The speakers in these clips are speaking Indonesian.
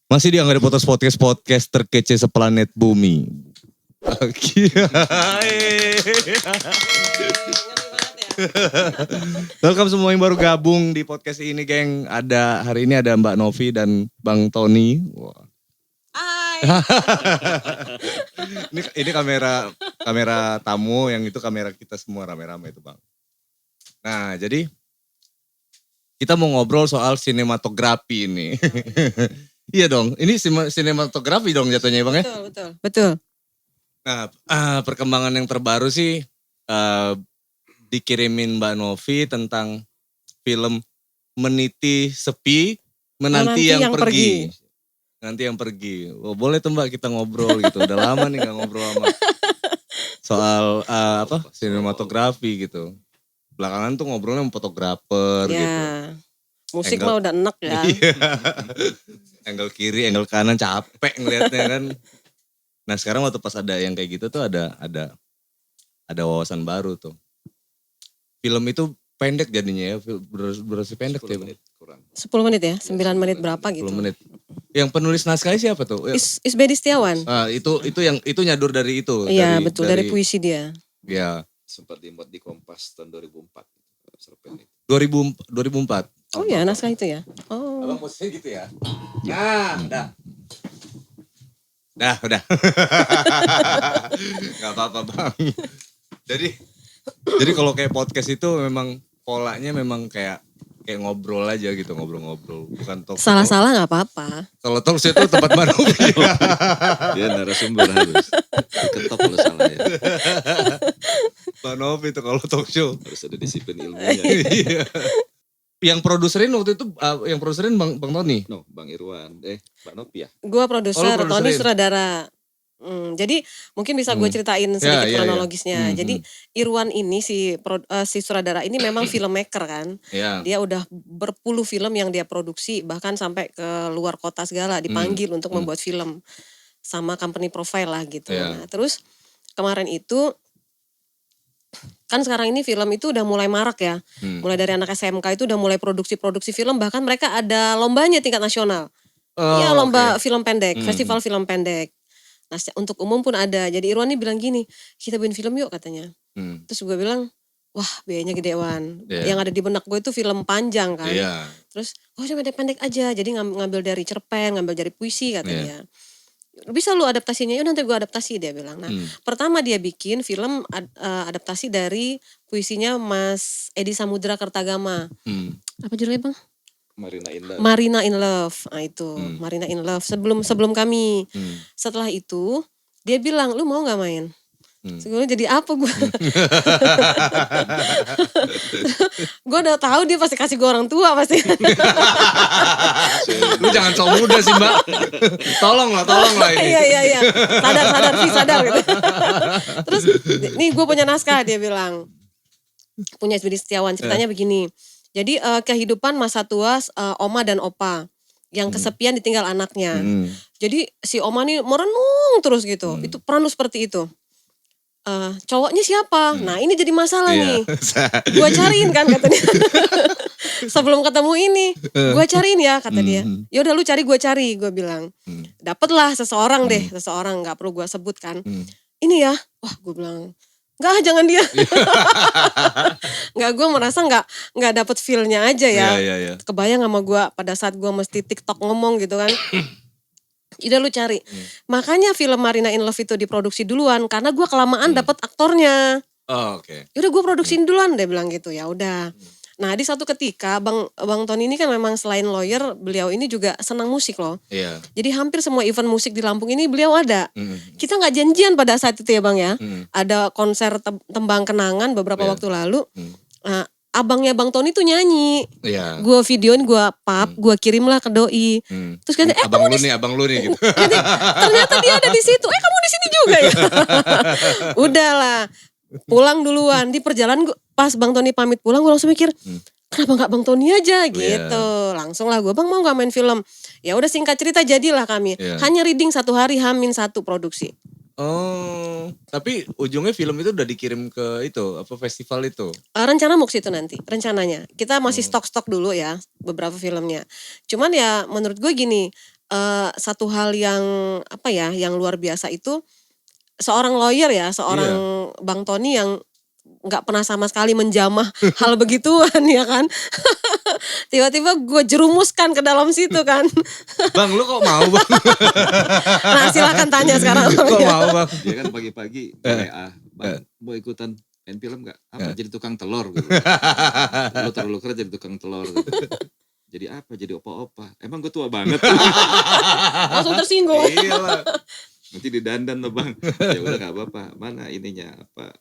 Masih di Angga Podcast terkece seplanet bumi. Oke. Welcome semua yang baru gabung di podcast ini, geng. Hari ini ada Mbak Novi dan Bang Tony. Wah. Hai. ini kamera tamu, yang itu kamera kita semua rame-rame itu, Bang. Nah, jadi kita mau ngobrol soal sinematografi ini. Iya dong, ini sinematografi dong jatuhnya, Bang, ya? Betul. Nah, perkembangan yang terbaru sih dikirimin Mbak Novi tentang film Meniti Sepi, Menanti yang pergi. Nanti yang pergi. Oh, boleh tuh Mbak kita ngobrol gitu. Udah lama nih gak ngobrol sama soal sinematografi gitu. Belakangan tuh ngobrolnya sama fotografer gitu. Musik mah udah enak ya. Iya. Angle kiri, angle kanan capek ngeliatnya kan. Nah sekarang waktu pas ada yang kayak gitu tuh ada wawasan baru tuh. Film itu pendek jadinya ya, durasi pendek 10 menit kurang. 10 menit ya, 9 menit berapa gitu. 10 menit. Yang penulis naskahnya siapa tuh? Isbedi Setiawan. Itu nyadur dari itu. Iya betul, dari puisi dia. Iya. Sempat dimuat di Kompas tahun 2004. 2004. Oh iya, naskah itu ya. Oh. Abang posisinya gitu ya. Nah, udah. Gak apa-apa Bang. Jadi kalau kayak podcast itu memang polanya memang kayak ngobrol aja gitu, ngobrol-ngobrol. Bukan talk show. Salah-salah gak apa-apa. Kalau talk show itu tempat baru. Dia narasumber harus diketok kalau salah ya. Mbak Novi itu kalau talk show. Harus ada disiplin ilmunya. Iya. Yang produserin waktu itu, yang produserin Bang Tony? No, Bang Irwan. Mbak Novi ya? Gua produser, Tony sutradara. Jadi mungkin bisa gue ceritain sedikit kronologisnya. Jadi Irwan ini si sutradara ini memang filmmaker kan. Dia udah berpuluh film yang dia produksi, bahkan sampai ke luar kota segala dipanggil untuk membuat film sama company profile lah gitu. Nah, terus kemarin itu kan sekarang ini film itu udah mulai marak ya. Mulai dari anak SMK itu udah mulai produksi film, bahkan mereka ada lombanya tingkat nasional. Lomba film pendek, festival film pendek. Nah untuk umum pun ada. Jadi Irwan nih bilang gini, kita bikin film yuk katanya. Terus gue bilang, wah biayanya gedean. Yang ada di benak gue itu film panjang kan. Terus, cuma pendek aja. Jadi ngambil dari cerpen, ngambil dari puisi katanya. Bisa lu adaptasinya, yuk nanti gue adaptasi dia bilang. Nah pertama dia bikin film adaptasi dari puisinya Mas Edi Samudra Kertagama. Apa judulnya Bang? Marina in Love. Nah itu, Marina in Love. Sebelum kami. Setelah itu, dia bilang, lu mau gak main? Sebenarnya jadi apa gue? Gue udah tahu dia pasti kasih gue orang tua pasti. Lu jangan sok muda sih Mbak. Tolong lah ini. Iya. Sadar gitu. Terus, nih gue punya naskah dia bilang. Punya Isbedi Setiawan, ceritanya begini. Jadi kehidupan masa tua oma dan opa yang kesepian ditinggal anaknya. Jadi si oma nih merenung terus gitu. Itu peran lu seperti itu. Cowoknya siapa? Nah ini jadi masalah nih. Gue cariin kan katanya. Sebelum ketemu ini, gue cariin ya kata dia. Yaudah lu cari, gue cari. Gue bilang, dapatlah seseorang deh, seseorang nggak perlu gue sebut kan. Ini ya, wah gue bilang. Enggak, jangan dia. Enggak, gue merasa enggak dapet feel-nya aja ya. Kebayang sama gue pada saat gue mesti TikTok ngomong gitu kan. Udah lu cari. Makanya film Marina in Love itu diproduksi duluan karena gue kelamaan dapet aktornya. Yaudah gue produksiin duluan dia bilang gitu. Ya udah. Nah di satu ketika Bang Tony ini kan memang selain lawyer, beliau ini juga senang musik loh. Jadi hampir semua event musik di Lampung ini beliau ada. Kita gak janjian pada saat itu ya Bang ya. Ada konser tembang kenangan beberapa waktu lalu. Nah, abangnya Bang Tony tuh nyanyi. Gue videoin, gue pap, gue kirim lah ke doi. Terus katanya, abang lu nih gitu. Ternyata dia ada di situ. Kamu di sini juga ya. Udahlah. Pulang duluan. Di perjalanan pas Bang Tony pamit pulang, gue langsung mikir, kenapa gak Bang Tony aja gitu. Langsung lah gue, Bang mau gak main film? Ya udah singkat cerita jadilah kami. Hanya reading 1 hari, H-1 produksi. Oh, tapi ujungnya film itu udah dikirim ke itu, apa festival itu? Rencana mau ke situ nanti, rencananya. Kita masih stok-stok dulu ya, beberapa filmnya. Cuman ya menurut gue gini, satu hal yang apa ya, yang luar biasa itu seorang lawyer ya, seorang Bang Tony yang nggak pernah sama sekali menjamah hal begituan ya kan. Tiba-tiba gue jerumuskan ke dalam situ kan. Bang, lu kok mau Bang? Nah silakan tanya sekarang. Kok mau Bang? Dia kan pagi-pagi WA, Bang mau ikutan main film gak? Apa jadi tukang telur gitu. Lu terlalu keren jadi tukang telur gitu. Jadi apa? Jadi opa-opa. Emang gue tua banget. Langsung tersinggung. Iya lah. Nanti didandan loh Bang. Ya udah gak apa-apa. Mana ininya apa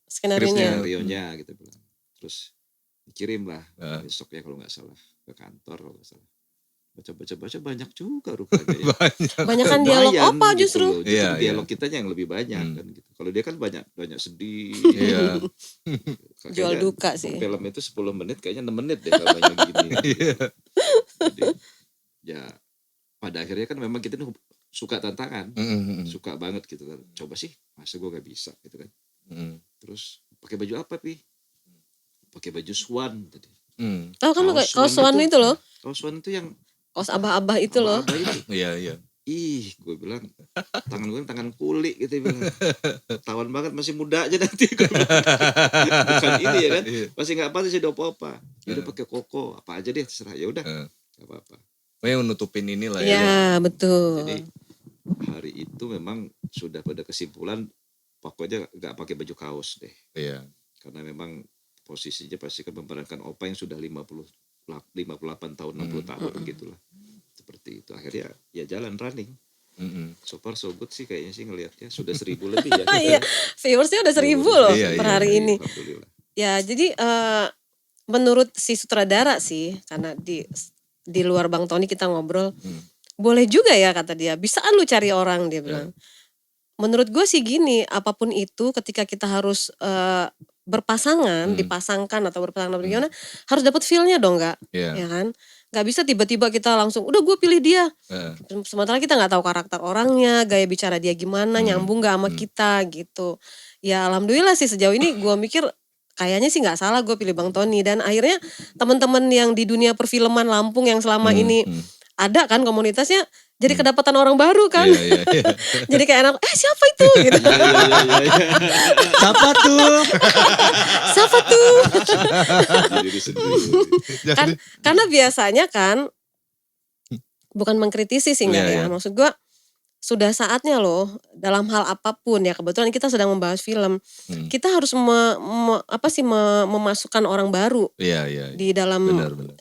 skenario-nya gitu bilang. Terus dikirim lah besok ya kalau gak salah ke kantor kalau gak salah. Baca banyak juga rupanya. Banyak kan dialog apa justru. Gitu iya, dialog kitanya yang lebih banyak kan gitu. Kalau dia kan banyak sedih. Iya. Jual duka sih. Film itu 10 menit kayaknya 6 menit deh kalau banyak gini. Jadi, ya pada akhirnya kan memang kita suka tantangan. Suka banget gitu kan. Coba sih masa gue gak bisa gitu kan. Terus pakai baju apa Pi? Pakai baju swan tadi. Oh kan kaos swan itu loh. Kaos swan itu yang kaos abah-abah itu loh. Iya. Ih, gue bilang tangan gue tangan kuli gitu bilang. Tawan banget masih muda aja nanti. Bukan ini ya kan? Masih nggak apa sih apa-apa. Ya udah pakai koko apa aja deh terserah. Ya udah, nggak apa-apa. Yang nutupin inilah ya. Ya betul. Jadi hari itu memang sudah pada kesimpulan pokoknya nggak pakai baju kaos deh. Iya. Karena memang posisinya pasti kan memerankan opa yang sudah 58 tahun, 60 tahun gitulah. Seperti itu. Akhirnya ya jalan running. So far so good sih kayaknya sih ngelihatnya. Sudah 1,000 lebih ya. Iya, viewersnya udah 1,000 loh per hari ini. Ya jadi menurut si sutradara sih, karena di luar Bang Tony kita ngobrol, boleh juga ya kata dia, bisaan lu cari orang dia bilang. Menurut gue sih gini, apapun itu ketika kita harus berpasangan, dipasangkan atau berpasangan bagaimana, harus dapat feel-nya dong ya kan? Gak bisa tiba-tiba kita langsung, udah gue pilih dia. Sementara kita gak tahu karakter orangnya, gaya bicara dia gimana, nyambung gak sama kita gitu. Ya alhamdulillah sih sejauh ini gue mikir kayaknya sih gak salah gue pilih Bang Tony. Dan akhirnya teman-teman yang di dunia perfilman Lampung yang selama ini ada kan komunitasnya, jadi kedapatan orang baru kan. Jadi kayak anak, siapa itu gitu. Siapa tuh? Siapa tuh? Karena biasanya kan bukan mengkritisi sih enggak ya. Maksud gue sudah saatnya loh dalam hal apapun ya, kebetulan kita sedang membahas film. Kita harus memasukkan orang baru di dalam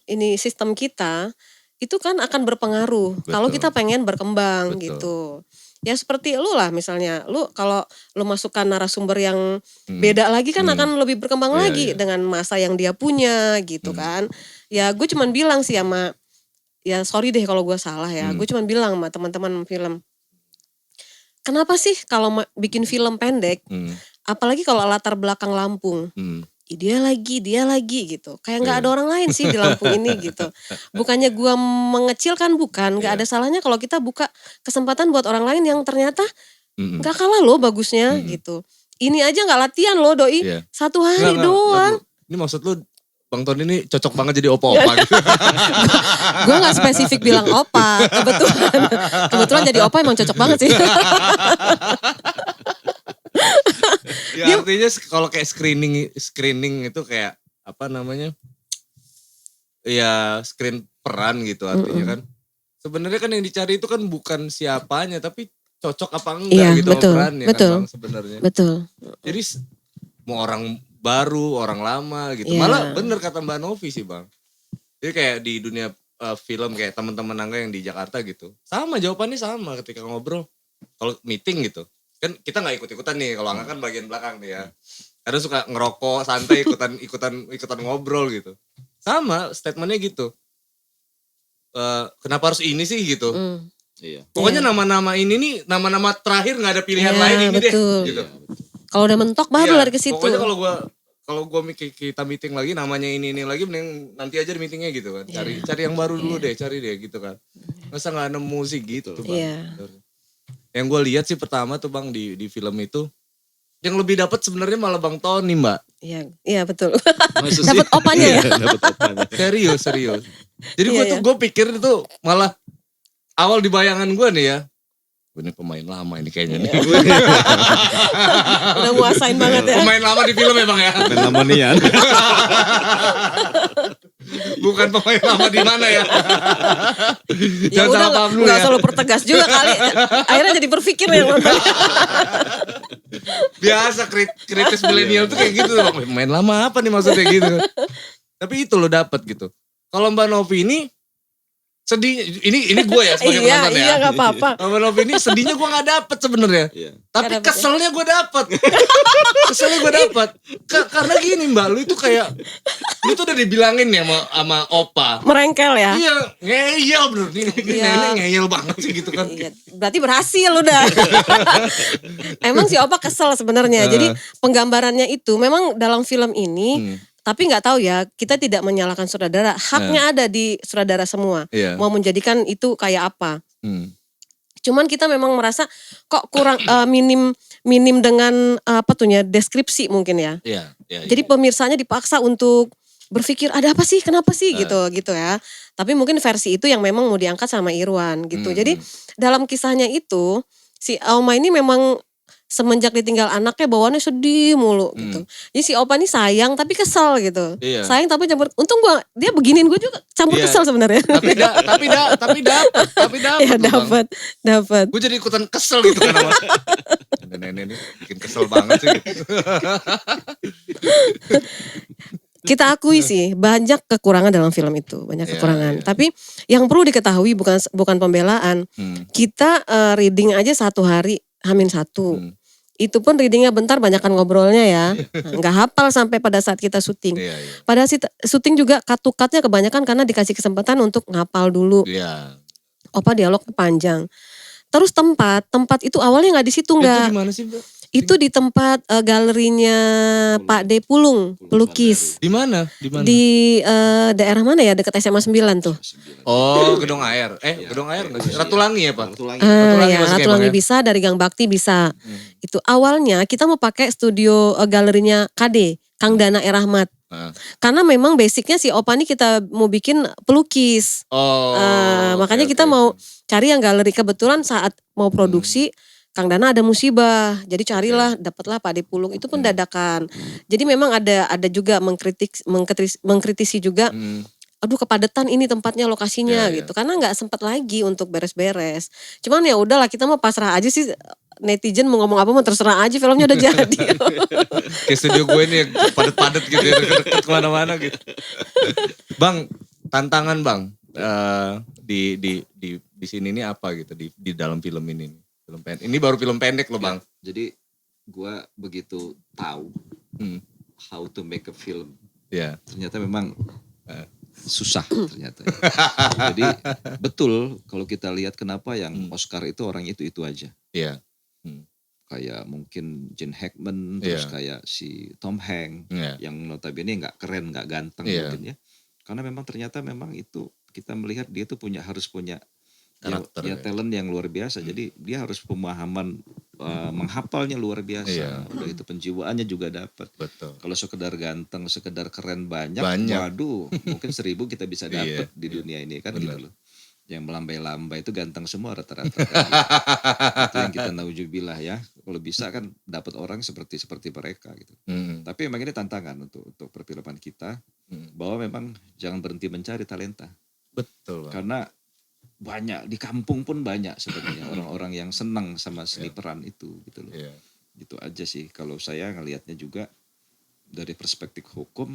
ini sistem kita. Itu kan akan berpengaruh kalau kita pengen berkembang gitu. Ya seperti lu lah misalnya, lu kalau lu masukkan narasumber yang beda lagi kan akan lebih berkembang lagi dengan masa yang dia punya gitu kan. Ya gue cuman bilang sih sama, ya sorry deh kalau gue salah ya, gue cuman bilang sama teman-teman film, kenapa sih kalau bikin film pendek, apalagi kalau latar belakang Lampung, dia lagi gitu. Kayak gak ada orang lain sih di Lampung ini gitu. Bukannya gue mengecilkan, bukan. Gak ada salahnya kalau kita buka kesempatan buat orang lain yang ternyata gak kalah loh bagusnya gitu. Ini aja gak latihan loh doi. 1 hari doang. Ini maksud lu Bang Tony ini cocok banget jadi opa-opa gitu. Gue gak spesifik bilang opa. Kebetulan jadi opa emang cocok banget sih. Ya artinya kalau kayak screening itu kayak apa namanya, ya screen peran gitu artinya kan. Sebenarnya kan yang dicari itu kan bukan siapanya tapi cocok apa enggak gitu betul, perannya betul, kan Bang sebenarnya. Betul. Jadi mau orang baru, orang lama gitu. Malah bener kata Mbak Novi sih Bang. Jadi kayak di dunia film kayak teman-teman Angga yang di Jakarta gitu. Sama jawabannya sama ketika ngobrol. Kalau meeting gitu. Kan kita gak ikut-ikutan nih, kalau Angga kan bagian belakang nih ya. Kadang suka ngerokok, santai, ikutan ngobrol gitu. Sama statementnya gitu. Kenapa harus ini sih gitu. Pokoknya nama-nama ini nih, nama-nama terakhir gak ada pilihan lain ini betul. Deh. Gitu. Kalau udah mentok baru lari ke situ. Pokoknya kalau gue kita meeting lagi, namanya ini lagi, mending nanti aja di meetingnya gitu kan. Cari yang baru dulu deh, cari deh gitu kan. Masa gak nemu sih gitu Bang. Yang gue lihat sih pertama tuh Bang di film itu, yang lebih dapat sebenarnya malah Bang Tony Mbak. Iya betul. Dapat opanya ya. Serius. Jadi gue pikir itu malah awal di bayangan gue nih ya, gue ini pemain lama ini kayaknya nih. Udah nguasain banget ya. Pemain lama di film ya Bang ya. Pemain lama nian. Bukan pemain lama di mana ya. Ya udah nggak selalu pertegas juga kali. Akhirnya jadi berpikir yang nonton. Biasa kritis milenial tuh kayak gitu. Pemain lama apa nih maksudnya gitu. Tapi itu lo dapet gitu. Kalau Mbak Novi ini sedih, ini gue ya sebagai penonton ya. Iya gak apa-apa. Mbak Novi ini sedihnya gue gak dapet sebenarnya. Tapi keselnya gue dapet. Keselnya gue dapet. Karena gini Mbak, lu itu kayak, lu tuh udah dibilangin ya sama Opa. Merengkel ya? Iya, ngeyel bener. Ini ngeyel banget sih gitu kan. Iya, berarti berhasil udah. Emang si Opa kesel sebenarnya. Jadi penggambarannya itu memang dalam film ini, tapi nggak tahu ya, kita tidak menyalahkan sutradara. Haknya ada di sutradara semua. Mau menjadikan itu kayak apa. Cuman kita memang merasa kok kurang minim dengan apa tuh ya, deskripsi mungkin ya. Jadi pemirsanya dipaksa untuk berpikir ada apa sih, kenapa sih gitu ya. Tapi mungkin versi itu yang memang mau diangkat sama Irwan gitu. Jadi dalam kisahnya itu si Auma ini memang semenjak ditinggal anaknya bawaannya sedih mulu gitu. Jadi si Opa ini sayang tapi kesel gitu. Sayang tapi campur. Untung dia beginin gue juga campur kesel sebenarnya. Tapi dapat. Ya dapat. Gue jadi ikutan kesel gitu kan. Nenek ini bikin kesel banget sih. Gitu. Kita akui sih banyak kekurangan dalam film itu, banyak kekurangan. Tapi yang perlu diketahui bukan pembelaan. Kita reading aja 1 hari H-1. Itu pun readingnya bentar, banyakan ngobrolnya ya. Nggak hafal sampai pada saat kita syuting. Pada syuting juga cut-to-cutnya kebanyakan karena dikasih kesempatan untuk ngapal dulu. Opa dialog panjang. Terus tempat itu awalnya nggak di situ nggak. Itu di mana sih Mbak? Itu di tempat galerinya Pak D. Pulung, pelukis. Di mana? Di daerah mana ya, dekat SMA 9 tuh. Oh, Gedung Air. Gedung Air nggak sih? Ratulangi ya Pak? Ratulangi bisa, dari Gang Bakti bisa. Itu awalnya kita mau pakai studio galerinya KD, Kang Dana Rahmat. Karena memang basicnya si Opa ini kita mau bikin pelukis. Makanya kita mau cari yang galeri, kebetulan saat mau produksi Kang Dana ada musibah, jadi carilah, dapatlah Pak D. Pulung, itu pun dadakan. Jadi memang ada juga mengkritisi juga, aduh kepadatan ini tempatnya, lokasinya gitu, karena nggak sempat lagi untuk beres-beres. Cuman ya udahlah, kita mau pasrah aja sih, netizen mau ngomong apa mau terserah aja, filmnya udah jadi. Kayak studio gue ini yang padat-padat gitu ya, deket kemana-mana gitu. Bang, tantangan Bang di sini ini apa gitu di dalam film ini? Film pendek. Ini baru film pendek loh Bang. Jadi gue begitu tahu how to make a film. Ternyata memang susah ternyata. Jadi betul kalau kita lihat kenapa yang Oscar itu orang itu aja. Kayak mungkin Gene Hackman, terus kayak si Tom Hanks yang notabene nggak keren, nggak ganteng mungkin ya. Karena memang ternyata memang itu kita melihat dia tuh harus punya karakter, talent yang luar biasa. Jadi dia harus pemahaman menghafalnya luar biasa. Udah itu penjiwaannya juga dapat. Kalau sekedar ganteng, sekedar keren banyak. Waduh, mungkin 1000 kita bisa dapat di dunia ini kan. Gitu loh. Yang melambai-lambai itu ganteng semua rata-rata. Itu yang kita nauzubillah ya. Kalau bisa kan dapat orang seperti mereka gitu. Tapi memang ini tantangan untuk perfilman kita, bahwa memang jangan berhenti mencari talenta. Betul. Karena banyak di kampung pun banyak sebenarnya orang-orang yang senang sama seni peran itu gitu loh. Gitu aja sih kalau saya ngelihatnya juga dari perspektif hukum.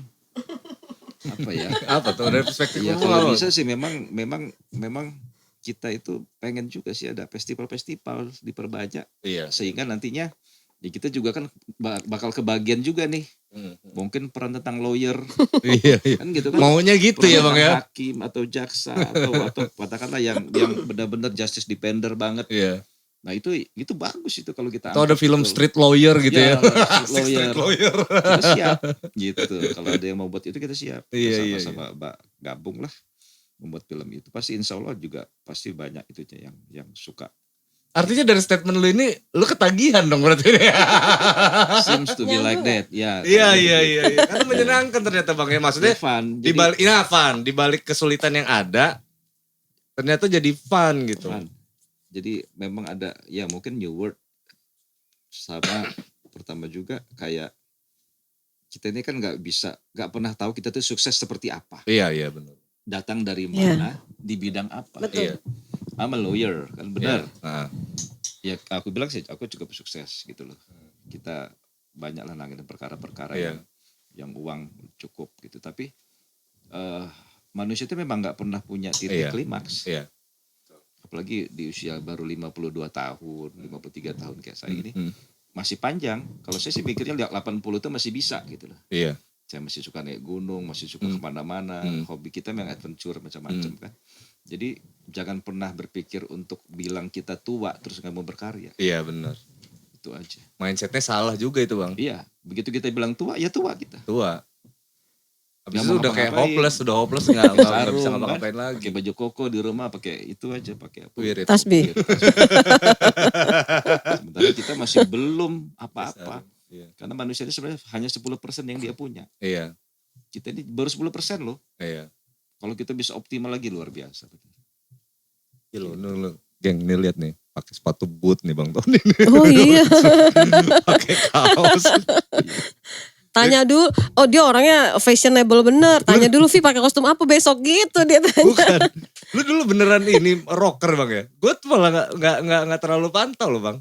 Apa ya? Apa tuh dari perspektif hukum? Kalau bisa sih memang kita itu pengen juga sih ada festival-festival diperbanyak. Sehingga nantinya ya kita juga kan bakal kebagian juga nih. Mungkin peran tentang lawyer. Kan gitu kan. Maunya gitu peran ya Bang ya. Hakim atau jaksa atau katakanlah yang benar-benar justice defender banget. Nah itu bagus itu kalau kita. Atau ada film street lawyer gitu ya. Street lawyer. Kita siap gitu. Kalau ada yang mau buat itu kita siap. Sama-sama gabung lah membuat film itu. Pasti insya Allah juga pasti banyak itunya yang suka. Artinya dari statement lu ini, lu ketagihan dong berarti ini. Seems to be like that. Iya. Karena menyenangkan ternyata Bang ya. Maksudnya fun. Di balik kesulitan yang ada, ternyata jadi fun gitu. Fun. Jadi memang ada ya mungkin new word sama pertama juga kayak kita ini kan nggak pernah tahu kita tuh sukses seperti apa. Iya benar. Datang dari mana, di bidang apa. Betul. Iya. I'm a lawyer kan benar. Iya. Ya aku bilang sih aku cukup sukses gitu loh. Kita banyak lah nanganin perkara-perkara yang uang cukup gitu. Tapi manusia itu memang nggak pernah punya titik klimaks. Iya. Apalagi di usia baru 52 tahun, 53 tahun kayak saya ini. Masih panjang. Kalau saya sih pikirnya 80 itu masih bisa gitu loh. Iya. Saya masih suka naik gunung, masih suka kemana-mana. Hobi kita memang adventure macam-macam kan. Jadi jangan pernah berpikir untuk bilang kita tua terus nggak mau berkarya. Iya benar. Itu aja. Mindsetnya salah juga itu Bang. Iya. Begitu kita bilang tua, ya tua kita. Tua. Habis Nggak itu mau udah kayak ngapa-ngapain. hopeless nggak bisa Sarung, ngapa-ngapain lagi. Pakai baju koko di rumah, pakai itu aja, pakai apa? Wirid. Tasbih. Sementara kita masih belum apa-apa. Iya. Karena manusia itu sebenarnya hanya 10% yang dia punya. Iya. Kita ini baru 10% loh. Iya. Kalau kita bisa optimal lagi luar biasa. Iya lo. Geng, nih lihat nih. Pakai sepatu boot nih Bang Tony. Oh iya. Pakai kaos. Tanya dulu, oh dia orangnya fashionable bener. Tanya dulu Vi pakai kostum apa besok gitu dia tanya. Bukan. Lu dulu beneran ini rocker Bang ya? Gue tuh malah nggak terlalu pantau loh Bang.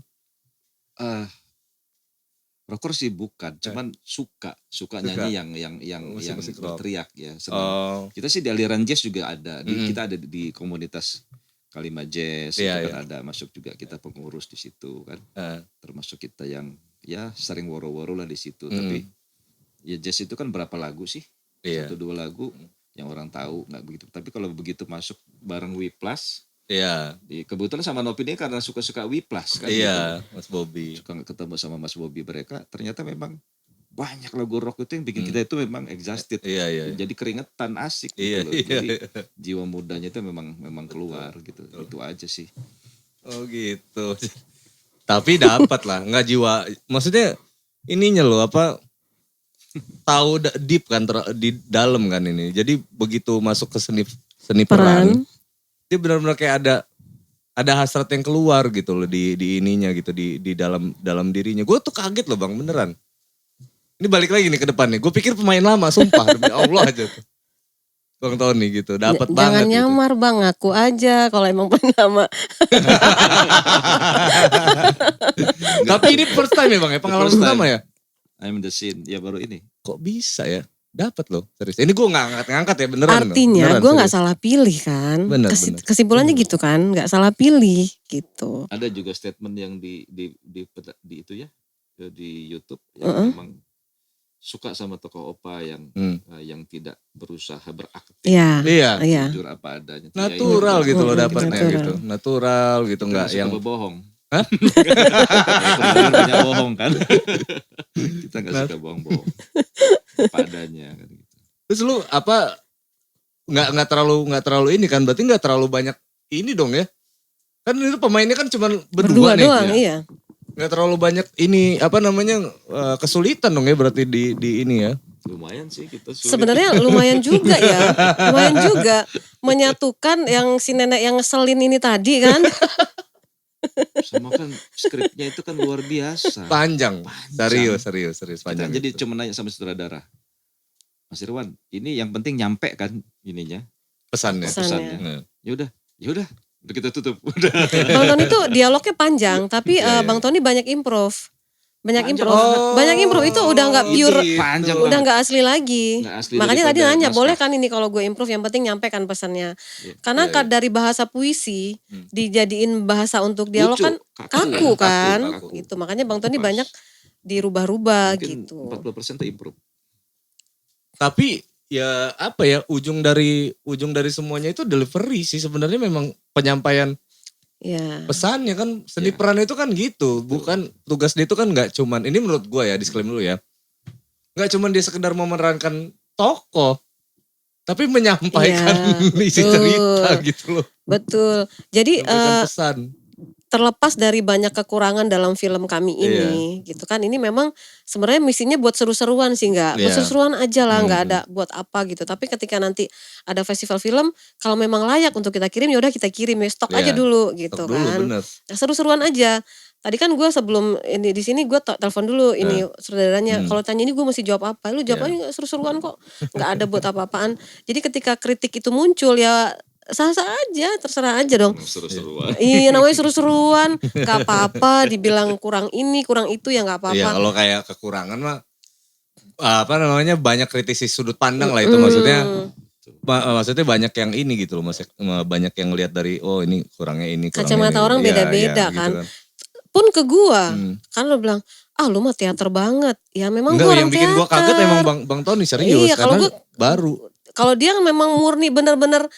Rocker sih bukan, cuman suka nyanyi yang musik rock. berteriak ya. Senang. Kita sih di aliran jazz juga ada. Kita ada di komunitas Kalimat Jazz, itu kan ada masuk juga kita pengurus di situ kan. Termasuk kita yang ya sering woro-woro lah di situ. Tapi ya jazz itu kan berapa lagu sih? 1-2 lagu yang orang tahu, nggak begitu. Tapi kalau begitu masuk bareng W Plus, kebetulan sama Nopi ini karena suka-suka W Plus kan. Iya, gitu. Mas Bobby. Suka ketemu sama Mas Bobby mereka, ternyata memang banyak lagu rock itu yang bikin kita itu memang exhausted. Iya. Jadi keringetan asik gitu loh. Jadi jiwa mudanya itu memang keluar gitu. Itu aja sih. Oh gitu. Tapi dapat lah, nggak jiwa. Maksudnya ininya loh apa? Tahu deep kan di dalam kan ini. Jadi begitu masuk ke seni peran, dia benar-benar kayak ada hasrat yang keluar gitu loh di ininya gitu di dalam dirinya. Gue tuh kaget loh Bang beneran. Ini balik lagi nih ke depan nih. Gue pikir pemain lama sumpah demi Allah aja tuh. Bang Tony gitu, dapat banget. Jangan nyamar gitu. Bang, ngaku aja kalau emang pemain lama. Tapi ini first time ya Bang ya, pengalaman pertama ya? I'm in the scene, ya baru ini. Kok bisa ya? Dapat loh, serius. Ini gue gak ngangkat ya beneran. Artinya gue gak salah pilih kan. Bener. Kesimpulannya gitu kan, gak salah pilih gitu. Ada juga statement yang di itu ya, di YouTube yang memang suka sama tokoh opa yang tidak berusaha berakting. Iya. Jujur apa adanya. Natural gitu loh dapatnya gitu. Natural gitu, nggak yang bohong. Hah? Banyak bohong kan. Kita nggak suka bohong-bohong. Apa adanya kan gitu. Terus lu apa nggak terlalu ini kan, berarti nggak terlalu banyak ini dong ya? Kan itu pemainnya kan cuma berdua nih. Doang, iya. Nggak terlalu banyak ini apa namanya kesulitan dong ya berarti di ini ya. Lumayan sih kita sulit. Sebenarnya lumayan juga ya. Lumayan juga menyatukan yang si nenek yang ngeselin ini tadi kan. Sama kan skripnya itu kan luar biasa. Panjang. Serius panjang. Jadi cuma nanya sama sutradara. Mas Irwan, ini yang penting nyampe kan ininya. Pesannya. Ya udah udah kita tutup. Bang Tony tuh dialognya panjang, tapi Bang Tony banyak improve. Banyak improve itu udah nggak pure, panjang udah nggak asli lagi. Makanya tadi nanya, boleh kan ini kalau gue improve, yang penting nyampaikan pesannya. Karena dari bahasa puisi dijadiin bahasa untuk dialog kan kaku kan. Gitu. Makanya Bang Tony banyak dirubah-rubah gitu. 40% tuh improve. Tapi ya apa ya, ujung dari semuanya itu delivery sih sebenarnya, memang penyampaian pesannya kan. Seni peran itu kan gitu, bukan tugas dia itu kan nggak cuman, ini menurut gue ya, disclaimer dulu ya, nggak cuman dia sekedar memerankan tokoh, tapi menyampaikan isi cerita gitu loh. Betul. Jadi pesan. terlepas dari banyak kekurangan dalam film kami ini, gitu kan. Ini memang sebenarnya misinya buat seru-seruan sih, buat seru-seruan aja lah, nggak ada buat apa gitu. Tapi ketika nanti ada festival film, kalau memang layak untuk kita kirim, ya udah kita kirim ya, stok aja dulu gitu kan. Nah, seru-seruan aja. Tadi kan gue sebelum ini di sini gue telepon dulu ini saudaranya. Kalau tanya ini gue mesti jawab apa? Lu jawab aja seru-seruan kok, nggak ada buat apa-apaan. Jadi ketika kritik itu muncul ya sah-sah aja, terserah aja dong. Seru-seruan. Iya namanya seru-seruan, gak apa-apa. Dibilang kurang ini, kurang itu ya gak apa-apa. Iya kalau kayak kekurangan mah apa namanya banyak kritisi sudut pandang lah itu maksudnya. Maksudnya banyak yang ini gitu loh, banyak yang lihat dari oh ini kurangnya ini. Kacamata orang beda-beda kan. Gitu kan. Pun ke gua, kan lo bilang lu mah teater banget. Ya memang gua orang teater. Yang bikin gua kaget emang Bang Tony serius karena baru. Kalau dia memang murni bener-bener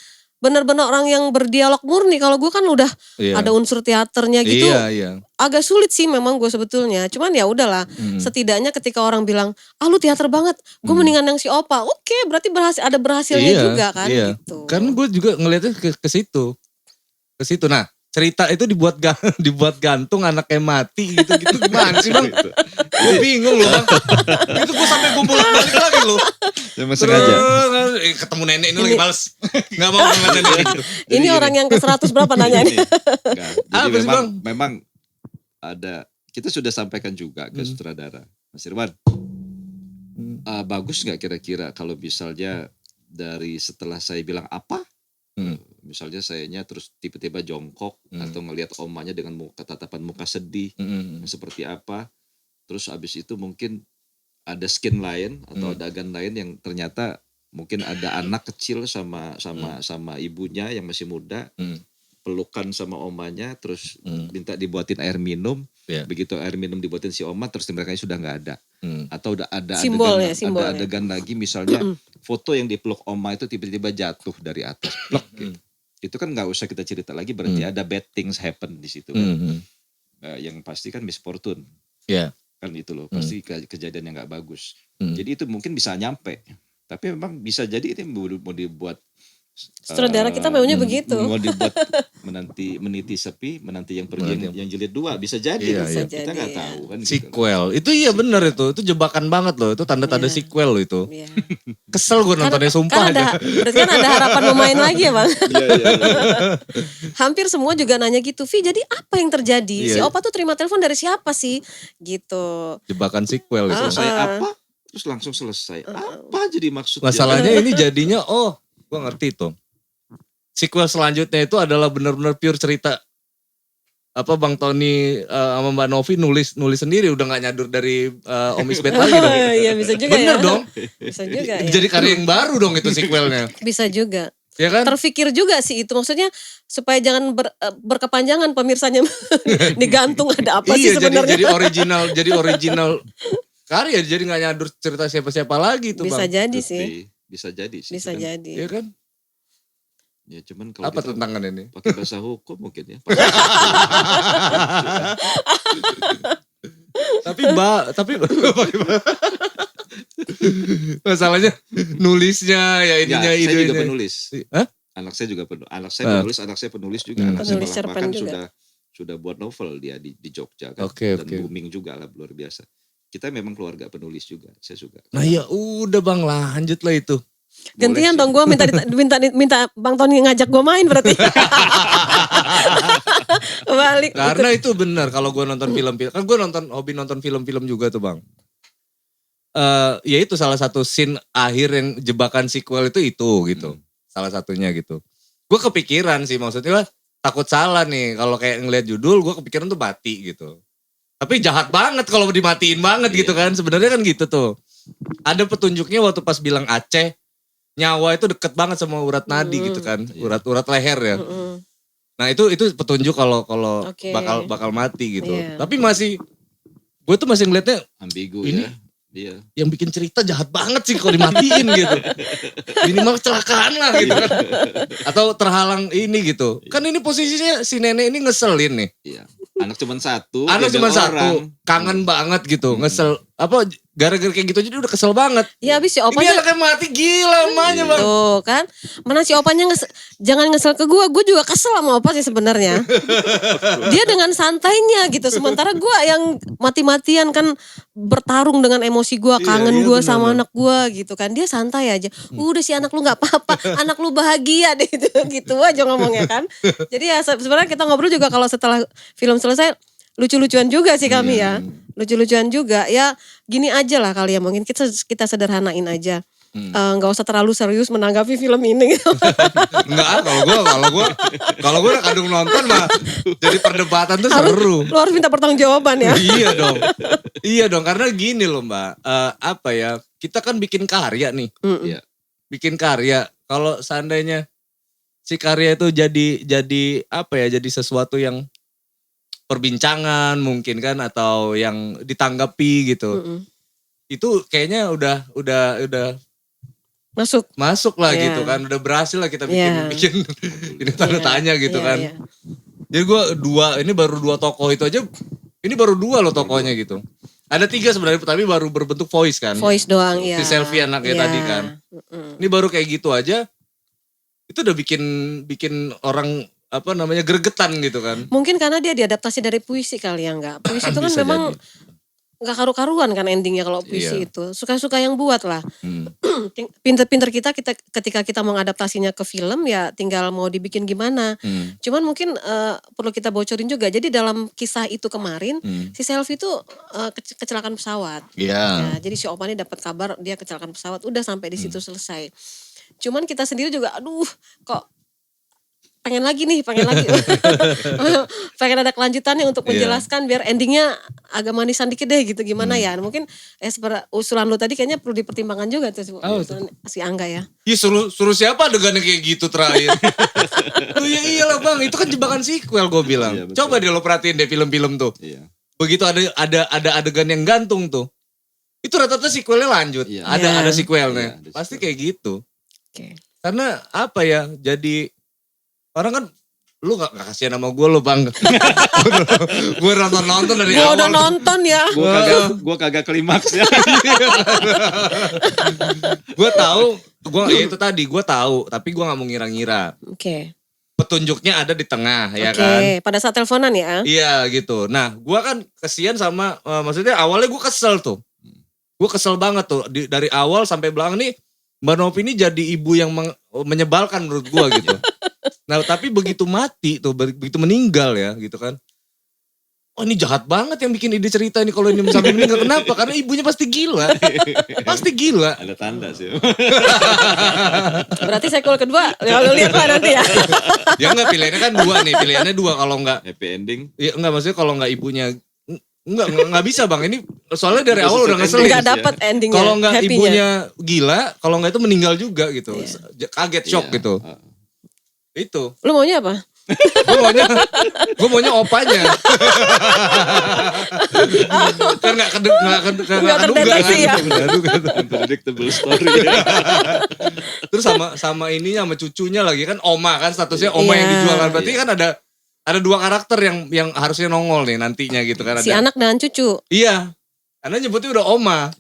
orang yang berdialog murni. Kalau gue kan udah ada unsur teaternya gitu. Agak sulit sih memang gue sebetulnya. Cuman ya udahlah. Setidaknya ketika orang bilang, lu teater banget. Gue mendingan yang si Opa. Oke, berarti ada berhasilnya juga kan gitu. Kan gue juga ngeliatnya ke situ. Ke situ. Nah, cerita itu dibuat gantung anaknya mati gitu-gitu. Gimana sih Bang? Gue bingung loh Bang. Itu gue sampai gue bolak-balik lagi loh. Emang sengaja. Ketemu nenek ini lagi males. Gak mau ngeliat nenek. Ini orang yang ke 100 berapa nanya nih? Jadi memang ada, kita sudah sampaikan juga ke sutradara. Mas Irwan, bagus gak kira-kira kalau misalnya dari setelah saya bilang apa, misalnya sayanya terus tiba-tiba jongkok atau ngelihat omanya dengan tatapan muka sedih, seperti apa, terus abis itu mungkin ada skin lain atau ada adegan lain yang ternyata mungkin ada anak kecil sama ibunya yang masih muda, pelukan sama omanya, terus minta dibuatin air minum, begitu air minum dibuatin si oma, terus mereka sudah nggak ada, atau udah ada adegan lagi misalnya foto yang dipeluk oma itu tiba-tiba jatuh dari atas, plek gitu. Itu kan nggak usah kita cerita lagi, berarti ada bad things happen di situ kan. Yang pasti kan misfortune. Kan itu loh, pasti kejadian yang gak bagus. Jadi itu mungkin bisa nyampe. Tapi memang bisa jadi ini mau dibuat sutradara kita maunya begitu. Mau dibuat meniti sepi, menanti yang pergi yang jilid 2 bisa jadi. Kita nggak tahu kan. Sequel itu iya benar itu jebakan banget loh, itu tanda-tanda sequel loh itu. Kesel gue nontonnya sumpah. Berarti kan ada harapan memain lagi ya Bang. Hampir semua juga nanya gitu, Vi jadi apa yang terjadi? Si Opa tuh terima telepon dari siapa sih? Gitu. Jebakan sequel itu. Selesai apa? Terus langsung selesai. Apa jadi maksudnya? Masalahnya ini jadinya gue ngerti tuh. Sequel selanjutnya itu adalah benar-benar pure cerita. Apa Bang Tony sama Mbak Novi nulis sendiri, udah nggak nyadur dari Om Isbet lagi dong. Iya bisa juga bener ya. Dong. Bisa juga ya. Jadi karya yang baru dong itu sequelnya. Bisa juga. Ya kan? Terfikir juga sih itu, maksudnya supaya jangan berkepanjangan pemirsanya digantung ada apa sih sebenarnya. Jadi original karya, jadi nggak nyadur cerita siapa-siapa lagi tuh Bisa Bang. jadi sih. Bisa jadi sih. Bisa jadi. Iya kan? Ya cuman kalau apa tantangan ini? Pakai bahasa hukum mungkin ya. tapi masalahnya nulisnya ya ininya ya, ide. Saya juga penulis. Hah? Anak saya penulis, anak saya penulis juga. Anak saya bahkan sudah buat novel dia di Jogja kan. Dan booming juga lah, luar biasa. Kita memang keluarga penulis juga, saya juga. Nah ya udah Bang, lanjut lah itu. Gantian dong gue minta Bang Tony ngajak gue main berarti. Balik. Karena itu benar kalau gue nonton film-film, kan gue hobi nonton film-film juga tuh Bang. Ya itu salah satu scene akhir yang jebakan sequel itu gitu. Salah satunya gitu. Gue kepikiran sih, maksudnya takut salah nih kalau kayak ngeliat judul, gue kepikiran tuh mati gitu. Tapi jahat banget kalau dimatiin banget gitu kan. Sebenarnya kan gitu tuh. Ada petunjuknya waktu pas bilang Aceh, nyawa itu deket banget sama urat nadi gitu kan. Urat leher ya. Nah itu petunjuk kalau bakal mati gitu. Tapi gue tuh masih ngeliatnya ambigu ini, ya. Iya. Yang bikin cerita jahat banget sih kalau dimatiin gitu. Minimal kecelakaan lah gitu kan. Atau terhalang ini gitu. Kan ini posisinya si nenek ini ngeselin nih. Iya. Anak cuma satu. Kangen banget gitu. Ngesel gara-gara kayak gitu jadi udah kesel banget. Ya habis si opanya. Ini anaknya mati gila emaknya bang. Tuh kan. Mana si opanya jangan ngesel ke gue juga kesel sama opa sih sebenarnya. Dia dengan santainya gitu. Sementara gue yang mati-matian kan bertarung dengan emosi gue, kangen gue sama anak gue gitu kan. Dia santai aja. Udah si anak lu gak apa-apa, anak lu bahagia deh gitu aja ngomongnya kan. Jadi ya sebenarnya kita ngobrol juga kalau setelah film selesai lucu-lucuan juga sih kami ya. Lucu-lucuan juga ya, gini aja lah kali ya, mungkin kita sederhanain aja. Nggak usah terlalu serius menanggapi film ini. Enggak, kalau gue udah kadung nonton mah jadi perdebatan tuh seru. Lu harus minta pertanggungjawaban ya. Iya dong, karena gini loh Mbak, kita kan bikin karya nih. Bikin karya, kalau seandainya si karya itu jadi sesuatu yang perbincangan mungkin kan, atau yang ditanggapi gitu. Itu kayaknya udah masuk lah gitu kan, udah berhasil lah kita bikin ini tanda tanya gitu kan. Jadi ini baru 2 tokoh itu aja, ini baru 2 loh tokohnya gitu. Ada 3 sebenarnya tapi baru berbentuk voice kan. Voice doang si Selfie anaknya tadi kan. Ini baru kayak gitu aja, itu udah bikin orang gregetan gitu kan. Mungkin karena dia diadaptasi dari puisi kali ya, enggak. Puisi itu kan memang enggak karu-karuan kan endingnya kalau puisi itu. Suka-suka yang buat lah. Pinter-pinter kita ketika kita mengadaptasinya ke film ya tinggal mau dibikin gimana. Cuman mungkin perlu kita bocorin juga. Jadi dalam kisah itu kemarin si Selfie itu kecelakaan pesawat. Ya, jadi si Opa ini dapat kabar dia kecelakaan pesawat, udah sampai di situ selesai. Cuman kita sendiri juga aduh kok pengen lagi pengen ada kelanjutannya untuk menjelaskan biar endingnya agak manisan dikit deh gitu, gimana ya. Mungkin seperti usulan lu tadi kayaknya perlu dipertimbangkan juga tuh si Angga ya. Iya suruh siapa adegannya kayak gitu terakhir. Ya iyalah bang, itu kan jebakan sequel gue bilang. Iya, coba deh lo perhatiin deh film-film tuh. Iya. Begitu ada adegan yang gantung tuh, itu rata-rata sequelnya lanjut. Iya. Ada sequelnya. Iya, pasti kayak gitu. Karena jadi orang kan, lu gak kasihan sama gue lo bang. Gue nonton dari awal. Gue udah nonton ya. Gue kagak klimaks ya. Gue tahu, itu tadi gue tahu, tapi gue gak mau ngira-ngira. Petunjuknya ada di tengah ya kan. Pada saat teleponan ya. Iya gitu. Nah gue kan kasihan sama, maksudnya awalnya gue kesel tuh. Gue kesel banget tuh, dari awal sampai belakang nih. Mbak Novi ini jadi ibu yang menyebalkan menurut gue gitu. Nah tapi begitu mati tuh, begitu meninggal ya gitu kan. Oh ini jahat banget yang bikin ide cerita ini kalau ini sampai meninggal. Kenapa? Karena ibunya pasti gila. Pasti gila. Ada tanda sih. Berarti sequel kedua, lu lihat lah nanti ya. Ya enggak, pilihannya kan 2 nih. Pilihannya 2 kalau enggak. Happy ending. Iya enggak, maksudnya kalau enggak ibunya. Enggak bisa bang, ini soalnya dari awal udah ngeselin. Enggak dapet endingnya. Kalau enggak ibunya gila, kalau enggak itu meninggal juga gitu. Kaget, shock gitu. Itu. Lu maunya apa? Gue maunya opanya. Kan gak terdeteksi ya. Unpredictable story. Terus sama ininya, sama cucunya lagi kan oma kan, statusnya oma yang dijual kan. Berarti kan ada 2 karakter yang harusnya nongol nih nantinya gitu kan. Si anak dan cucu. Iya. Karena nyebutnya udah oma.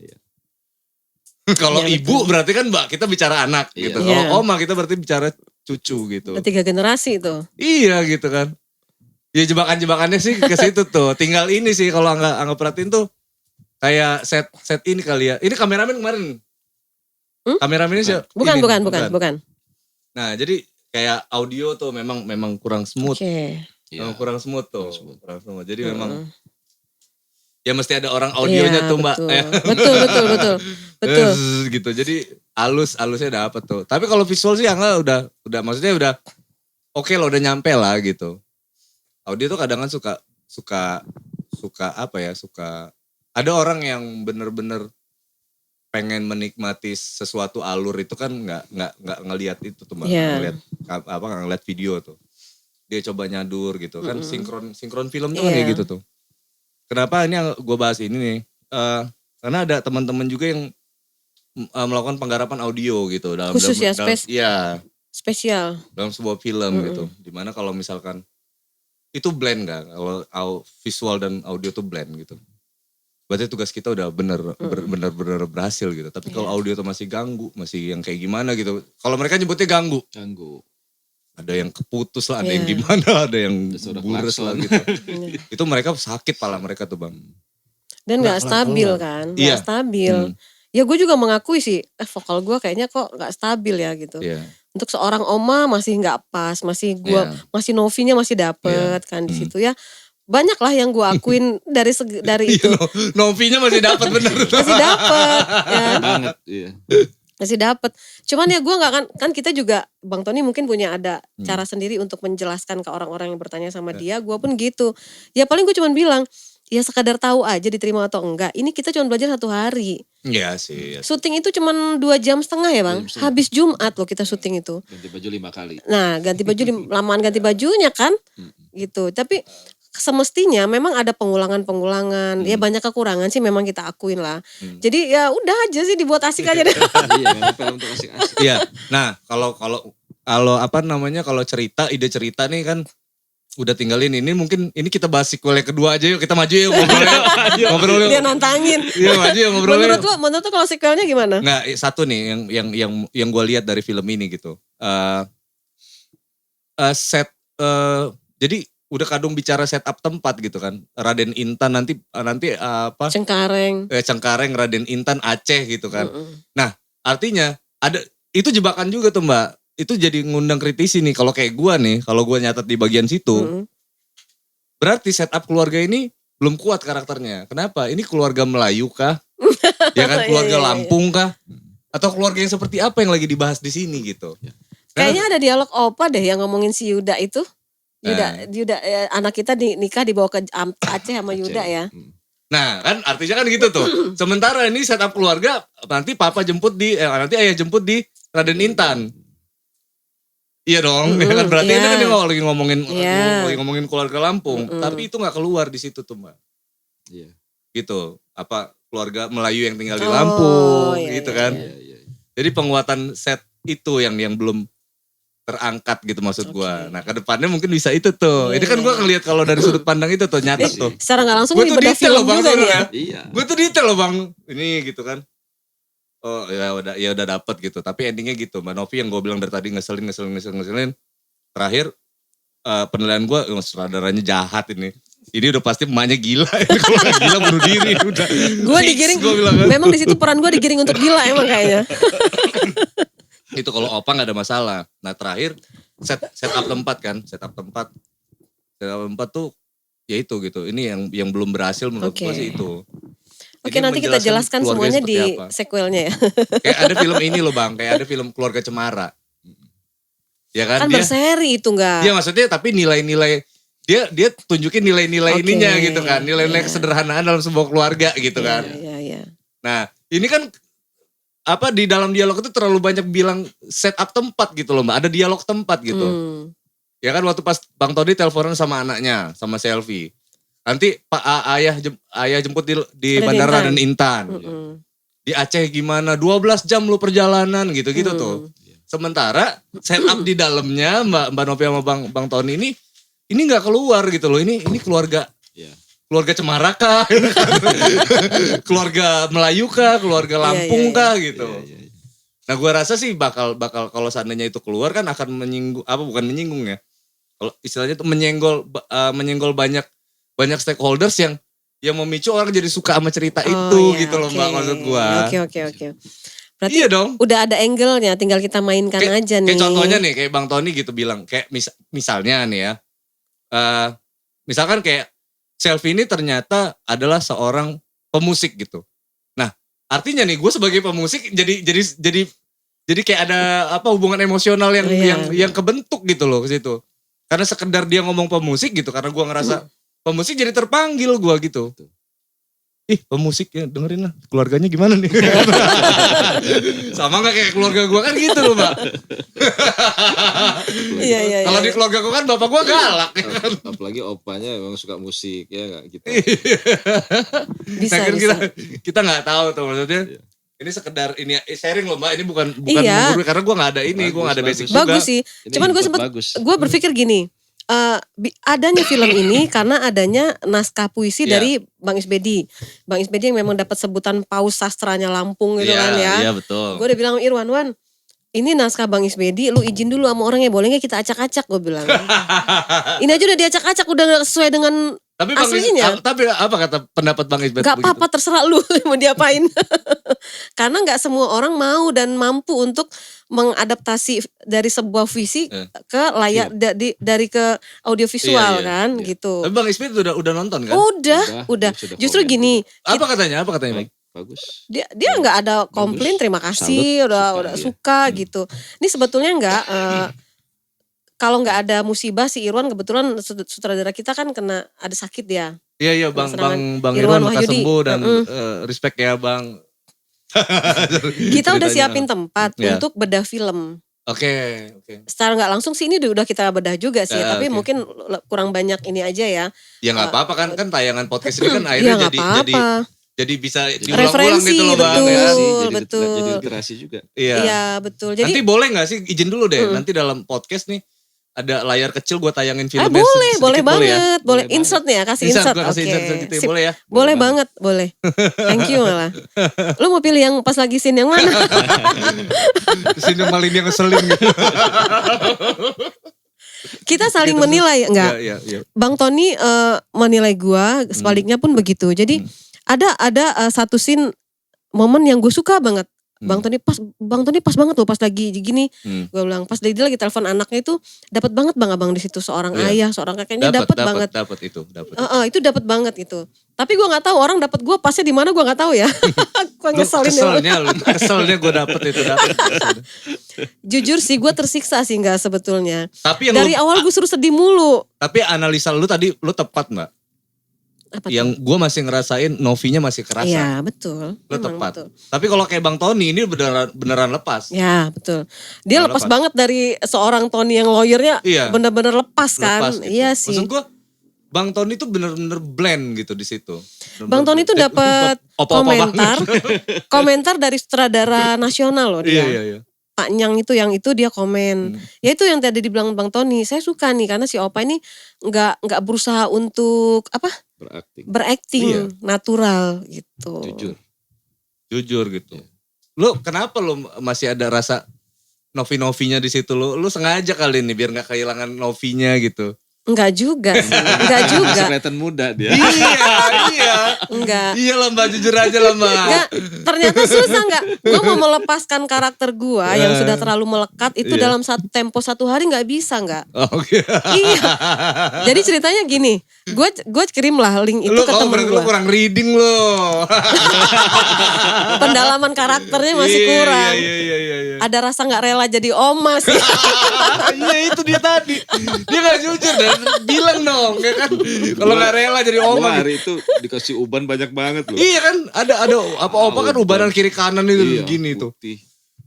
Kalau ibu berarti kan kita bicara anak gitu. Kalau oma kita berarti bicara cucu gitu. 3 generasi tuh. Iya gitu kan. Ya jebakan-jebakannya sih ke situ tuh. Tinggal ini sih kalau Angga perhatiin tuh kayak set ini kali ya. Ini kameramen kemarin. Kameramen ini siapa? Bukan. Nah, jadi kayak audio tuh memang kurang smooth. Kurang smooth tuh. Kurang smooth. Jadi memang ya mesti ada orang audionya tuh Mbak. Betul. Gitu. Jadi halusnya dapet tuh. Tapi kalau visual sih Angga udah maksudnya udah oke lah, udah nyampe lah gitu. Audio tuh kadang kan suka ada orang yang bener-bener pengen menikmati sesuatu alur itu kan nggak ngelihat itu tuh Mbak. Nggak ngelihat video tuh. Dia coba nyadur gitu kan, sinkron film tuh kayak gitu tuh. Kenapa ini gue bahas ini nih? Karena ada teman-teman juga yang melakukan penggarapan audio gitu dalam khusus spesial dalam sebuah film gitu. Dimana kalau misalkan itu blend gak? Kalau visual dan audio tuh blend gitu. berarti tugas kita udah bener-bener berhasil gitu. Tapi kalau audio tuh masih ganggu, masih yang kayak gimana gitu. Kalau mereka nyebutnya ganggu. Ada yang keputus lah, ada yang gimana, ada yang bures lah gitu. Itu mereka sakit pala mereka tuh Bang. Dan gak stabil kan, gak stabil. Ya gue juga mengakui sih, vokal gue kayaknya kok gak stabil ya gitu. Untuk seorang Oma masih gak pas, masih masih Novinya masih dapet kan di situ ya. Banyak lah yang gue akuin dari itu. Novinya masih dapet bener. Masih dapet ya. Banget, Masih dapet. Cuman ya gue gak kan kita juga Bang Tony mungkin punya ada cara sendiri untuk menjelaskan ke orang-orang yang bertanya sama dia. Gue pun gitu. Ya paling gue cuman bilang, ya sekadar tahu aja diterima atau enggak. Ini kita cuma belajar 1 hari. Iya sih. Syuting itu cuman 2,5 jam ya Bang. Habis Jumat loh kita syuting itu. Ganti baju 5 kali. Nah ganti baju, lamaan ganti bajunya kan. Gitu. Tapi semestinya memang ada pengulangan. Ya banyak kekurangan sih memang kita akuin lah. Jadi ya udah aja sih dibuat asik aja deh. Iya memang film untuk asik-asik. Iya. Nah kalau apa namanya, kalau ide cerita nih kan udah tinggalin ini, mungkin ini kita bahas sequel yang kedua aja yuk, kita maju yuk ngobrol yuk. Dia nantangin. Iya maju yuk ngobrol yuk. Menurut lu kalau sequelnya gimana? Nah satu nih yang gue lihat dari film ini gitu. Jadi udah kadung bicara setup tempat gitu kan. Raden Intan nanti apa? Cengkareng, Raden Intan, Aceh gitu kan. Nah artinya ada itu jebakan juga tuh Mbak. Itu jadi ngundang kritisi nih. Kalau kayak gue nih, kalau gue nyatet di bagian situ, berarti setup keluarga ini belum kuat karakternya. Kenapa? Ini keluarga Melayu kah? Ya kan, keluarga Lampung kah? Atau keluarga yang seperti apa yang lagi dibahas di sini gitu? Kayaknya ada dialog Opa deh yang ngomongin si Yuda itu. Yuda anak kita nikah dibawa ke Aceh sama Yuda ya. Nah kan artinya kan gitu tuh. Sementara ini setup keluarga nanti papa jemput nanti ayah jemput di Raden Intan. Iya dong, kan berarti itu kan lagi ngomongin keluarga Lampung, tapi itu nggak keluar di situ tuh Mbak. Iya. Gitu, apa keluarga Melayu yang tinggal di Lampung, gitu kan. Iya. Jadi penguatan set itu yang belum terangkat gitu maksud gua. Nah ke depannya mungkin bisa itu tuh. Ini kan gua ngelihat kalau dari sudut pandang itu tuh nyatet tuh. Secara nggak langsung nih beda film juga nih ya. Iya. Gue tuh detail loh Bang, ini gitu kan. Oh ya udah dapet gitu. Tapi endingnya gitu. Mbak Novi yang gue bilang dari tadi ngeselin. Terakhir penilaian gue, sutradaranya jahat ini. Ini udah pasti emaknya gila. Kalau gak gila bunuh diri udah. Gue digiring. Memang di situ peran gue digiring untuk gila emang kayaknya. Itu kalau Opa gak ada masalah. Nah terakhir setup tempat kan. Setup tempat tuh ya itu gitu. Ini yang belum berhasil menurut gue sih itu. Oke, nanti kita jelaskan semuanya di sequelnya ya. Kayak ada film ini loh Bang, kayak ada film Keluarga Cemara. Ya kan dia berseri itu enggak. Iya maksudnya tapi nilai-nilai dia tunjukin nilai-nilai ininya gitu kan. Nilai-nilai kesederhanaan dalam sebuah keluarga gitu kan. Iya. Nah, ini kan apa di dalam dialog itu terlalu banyak bilang setup tempat gitu loh Mbak. Ada dialog tempat gitu. Ya kan waktu pas Bang Tony teleponan sama anaknya, sama Selfie. Nanti Pak ayah jemput di Bandara Raden Intan. Di Aceh gimana? 12 jam lu perjalanan gitu-gitu tuh. Sementara setup di dalamnya Mbak Novi sama Bang Tony ini nggak keluar gitu loh. Ini keluarga. Keluarga Cemara kah? Keluarga Melayu kah? Keluarga Lampung kah gitu. Nah gue rasa sih bakal kalau seandainya itu keluar kan akan menyinggung, bukan menyinggung ya. Kalau istilahnya itu menyenggol banyak stakeholders yang memicu orang jadi suka sama cerita itu gitu loh Mbak maksud gue. Oke. Berarti iya dong. Udah ada angle-nya, tinggal kita mainkan aja nih. Kayak contohnya nih, kayak Bang Tony gitu bilang, kayak misalnya nih ya, misalkan kayak Selfie ini ternyata adalah seorang pemusik gitu. Nah, artinya nih gue sebagai pemusik jadi kayak ada hubungan emosional yang kebentuk gitu loh ke situ. Karena sekedar dia ngomong pemusik gitu, karena gue ngerasa pemusik jadi terpanggil gue gitu. Ih pemusik ya dengerin lah keluarganya gimana nih. Sama gak kayak keluarga gue kan gitu loh Mbak. Iya. Kalau di keluarga gue kan bapak gue galak. Apalagi opanya emang suka musik ya gak gitu. Bisa. Kita gak tahu tuh maksudnya. Ini sekedar ini sharing loh Mbak, ini bukan karena gue gak ada ini, gue gak ada basic juga. Bagus sih. Cuman gue berpikir gini. adanya film ini karena adanya naskah puisi dari Bang Isbedi. Bang Isbedi yang memang dapat sebutan paus sastranya Lampung gitu kan ya. Iya betul. Gue udah bilang sama Irwan, Wan, ini naskah Bang Isbedi, lu izin dulu sama orangnya, boleh gak kita acak-acak, gue bilang. Ini aja udah diacak-acak, udah gak sesuai dengan aslinya. Tapi apa kata pendapat Bang Isbedi? Gak apa-apa, terserah lu mau diapain. Karena gak semua orang mau dan mampu untuk mengadaptasi dari sebuah visi ke layar, dari ke audiovisual kan gitu. Tapi Bang Isbedi udah nonton kan? Udah. Justru gini. Apa katanya Bang? Bagus. Dia nggak ada komplain, terima kasih, udah suka gitu. Ini sebetulnya nggak kalau nggak ada musibah si Irwan, kebetulan sutradara kita kan kena ada sakit ya. Iya Bang Irwan lekas sembuh dan respect ya Bang. Kita udah siapin tempat untuk bedah film. Oke. Secara nggak langsung sih ini udah kita bedah juga sih, tapi mungkin kurang banyak ini aja ya. Ya nggak apa-apa kan tayangan podcast ini kan akhirnya jadi bisa diulang-ulang referensi, gitu loh Bang. Betul. Jadi literasi juga. Iya betul. Jadi nanti boleh gak sih izin dulu deh, nanti dalam podcast nih ada layar kecil gue tayangin filmnya. Boleh banget. Boleh insert nih ya, kasih insert. Oke. Boleh ya? Boleh banget, boleh. Thank you malah. Lu mau pilih yang pas lagi scene yang mana? Scene yang paling dia ngeselin gitu. Kita saling menilai, enggak? Iya. Bang Tony menilai gua, sebaliknya pun begitu. Jadi ada satu scene momen yang gue suka banget. Bang Tony pas banget loh pas lagi gini. Gue bilang pas dia lagi telepon anaknya itu dapat banget Bang Abang di situ, seorang ayah, seorang kakeknya dapat banget. Itu dapat banget itu. Tapi gue nggak tahu orang dapat gue pasnya di mana, gue nggak tahu ya. Gue ngeselin. Keselnya gue dapat. Jujur sih gue tersiksa sih nggak sebetulnya. Tapi dari awal gue suruh sedih mulu. Tapi analisa lu tadi lu tepat Mbak. Yang gue masih ngerasain Novinya masih kerasa. Iya betul. Lo tepat. Betul. Tapi kalau kayak Bang Tony ini beneran lepas. Ya betul. Dia lepas banget dari seorang Tony yang lawyernya bener-bener lepas kan. Gitu. Iya sih. Maksud gue Bang Tony itu bener-bener blend gitu di situ. Bang Tony itu dapat komentar dari sutradara nasional loh dia. Iya. Pak Nyang itu yang itu dia komen. Ya itu yang tadi dibilang Bang Tony. Saya suka nih karena si Opa ini nggak berusaha untuk berakting natural gitu. Jujur gitu. Lu kenapa lu masih ada rasa Novi-Novinya di situ? Lu sengaja kali ini biar nggak kehilangan Novinya gitu. Enggak juga sih. Enggak juga. Kelihatan muda dia. Iya. Enggak. Iya lah Mbak, jujur aja lah Mbak. Enggak, ternyata susah enggak. Gue mau melepaskan karakter gue yang sudah terlalu melekat itu dalam tempo 1 hari enggak bisa enggak. Oke. Iya. Jadi ceritanya gini. Gue kirim lah link itu ke temen gue. Lu kurang reading lo. Pendalaman karakternya masih kurang. Iya. Ada rasa gak rela jadi oma sih. Iya itu dia tadi. Dia gak jujur dan bilang dong. Ya kan? Kalau gak rela jadi oma. Hari itu dikasih uban banyak banget loh. Iya kan. Ada apa kan ubanan kiri kanan itu gini tuh.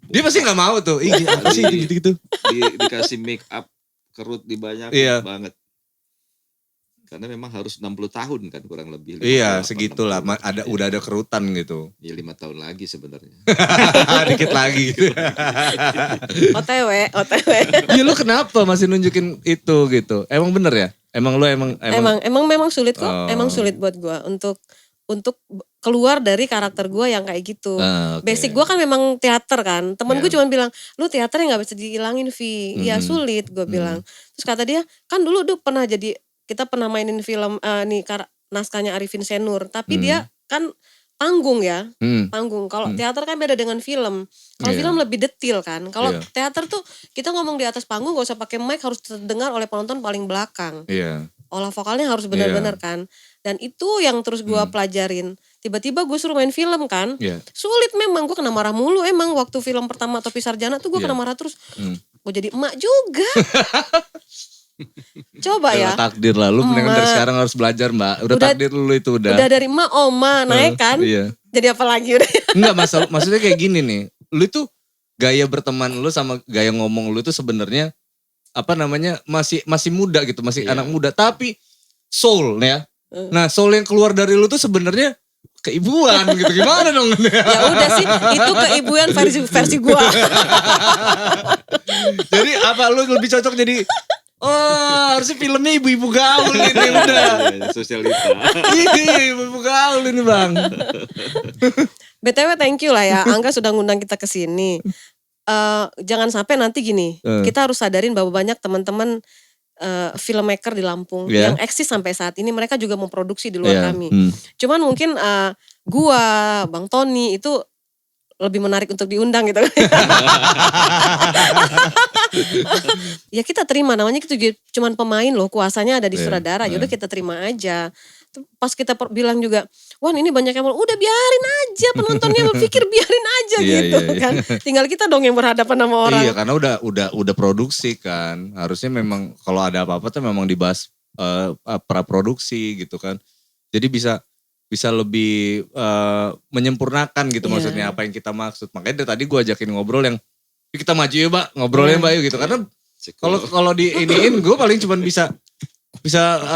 Dia pasti gak mau tuh. Iya apa sih gitu-gitu. Dikasih make up kerut dibanyak banget. Karena memang harus 60 tahun kan kurang lebih. Iya segitulah. Udah ada kerutan gitu. Ya 5 tahun lagi sebenarnya. Dikit lagi. OTW. Iya lu kenapa masih nunjukin itu gitu? Emang bener ya? Emang memang sulit kok. Emang sulit buat gue untuk keluar dari karakter gue yang kayak gitu. Basic gue kan memang teater kan. Temen gue cuma bilang, lu teaternya gak bisa dihilangin Vi. Ya sulit gue bilang. Terus kata dia, kan dulu kita pernah mainin film naskahnya Arifin Senur. Tapi dia kan panggung ya. Panggung. Kalau teater kan beda dengan film. Kalau film lebih detil kan. Kalau teater tuh kita ngomong di atas panggung gak usah pakai mic, harus terdengar oleh penonton paling belakang. Olah vokalnya harus benar-benar kan. Dan itu yang terus gue pelajarin. Tiba-tiba gue suruh main film kan. Sulit memang, gue kena marah mulu emang. Waktu film pertama Topi Sarjana tuh gue kena marah terus. Gue jadi emak juga. Coba ya. Takdir lah, lu dari sekarang harus belajar Mbak. Udah takdir lu itu udah. Udah dari emak oma naik kan. Jadi apa lagi udah. Enggak maksudnya kayak gini nih. Lu itu gaya berteman lu sama gaya ngomong lu itu sebenarnya masih muda gitu, masih anak muda. Tapi soul ya. Nah soul yang keluar dari lu tuh sebenarnya keibuan gitu. Gimana dong? Ya udah sih, itu keibuan versi gua. Jadi apa lu lebih cocok jadi Oh, harusnya filmnya ibu-ibu gaul ini udah. Sosialita. Iya, ibu-ibu gaul ini Bang. BTW thank you lah ya, Angga sudah ngundang kita ke sini. Jangan sampai nanti gini, kita harus sadarin bahwa banyak teman-teman filmmaker di Lampung yang eksis sampai saat ini, mereka juga memproduksi di luar kami. Cuman mungkin gua, Bang Tony itu lebih menarik untuk diundang gitu. Ya kita terima, namanya itu cuman pemain loh, kuasanya ada di Suradara, yaudah kita terima aja. Pas kita bilang juga, Wan ini banyak yang udah biarin aja, penontonnya berpikir biarin aja gitu kan. Tinggal kita dong yang berhadapan sama orang. Iya, karena udah produksi kan. Harusnya memang kalau ada apa-apa tuh memang dibahas praproduksi gitu kan. Jadi bisa lebih menyempurnakan gitu maksudnya apa yang kita maksud. Makanya dari tadi gue ajakin ngobrol yang kita maju ya Mbak, ngobrolnya Mbak yuk gitu. Karena kalau di iniin gue paling cuma bisa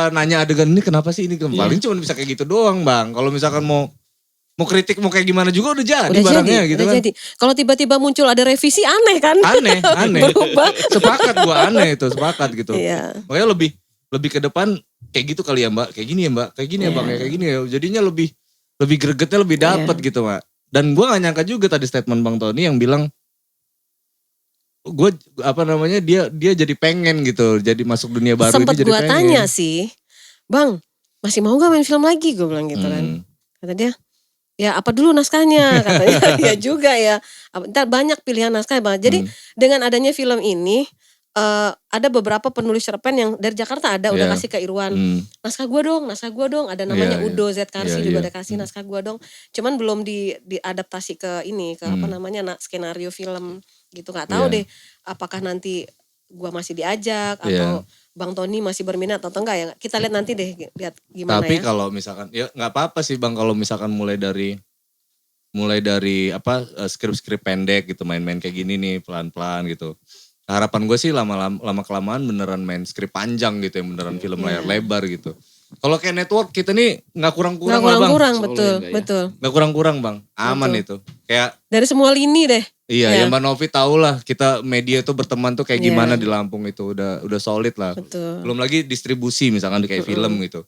nanya adegan ini kenapa sih ini, paling cuma bisa kayak gitu doang Bang. Kalau misalkan mau kritik mau kayak gimana juga udah jadi barangnya gitu kan. Kalau tiba-tiba muncul ada revisi aneh kan? Aneh. Berubah. Sepakat gue aneh itu, sepakat gitu. Makanya lebih ke depan kayak gitu kali ya Mbak, kayak gini ya Mbak, kayak gini ya Bang, kayak gini ya. Jadinya lebih gregetnya lebih dapet gitu Mbak. Dan gue gak nyangka juga tadi statement Bang Tony yang bilang gue dia jadi pengen gitu, jadi masuk dunia baru. Sempet ini jadi gue tanya sih, Bang masih mau gak main film lagi, gue bilang gitu kan. Kata dia, ya apa dulu naskahnya, katanya. Ya juga ya, ntar banyak pilihan naskah Bang. Jadi dengan adanya film ini, ada beberapa penulis cerpen yang dari Jakarta ada udah kasih ke Irwan, naskah gue dong, ada namanya Udo Z Karsi juga ada kasih naskah gue dong. Cuman belum diadaptasi ke ini, ke apa namanya skenario film gitu. Nggak tahu deh apakah nanti gue masih diajak atau Bang Tony masih berminat atau enggak ya. Kita lihat nanti deh, lihat gimana. Tapi kalau misalkan ya nggak apa-apa sih Bang kalau misalkan mulai dari skrip-skrip pendek gitu, main-main kayak gini nih pelan-pelan gitu. Harapan gue sih lama kelamaan beneran main skrip panjang gitu, yang beneran film layar lebar gitu. Kalau kayak network kita nih nggak kurang-kurang lah Bang. Nggak kurang, betul. Nggak kurang-kurang Bang, aman betul. Itu. Kayak dari semua lini deh. Iya, ya Mbak Novi tahu lah kita media tuh berteman tuh kayak gimana di Lampung itu udah solid lah. Betul. Belum lagi distribusi misalkan kayak film gitu.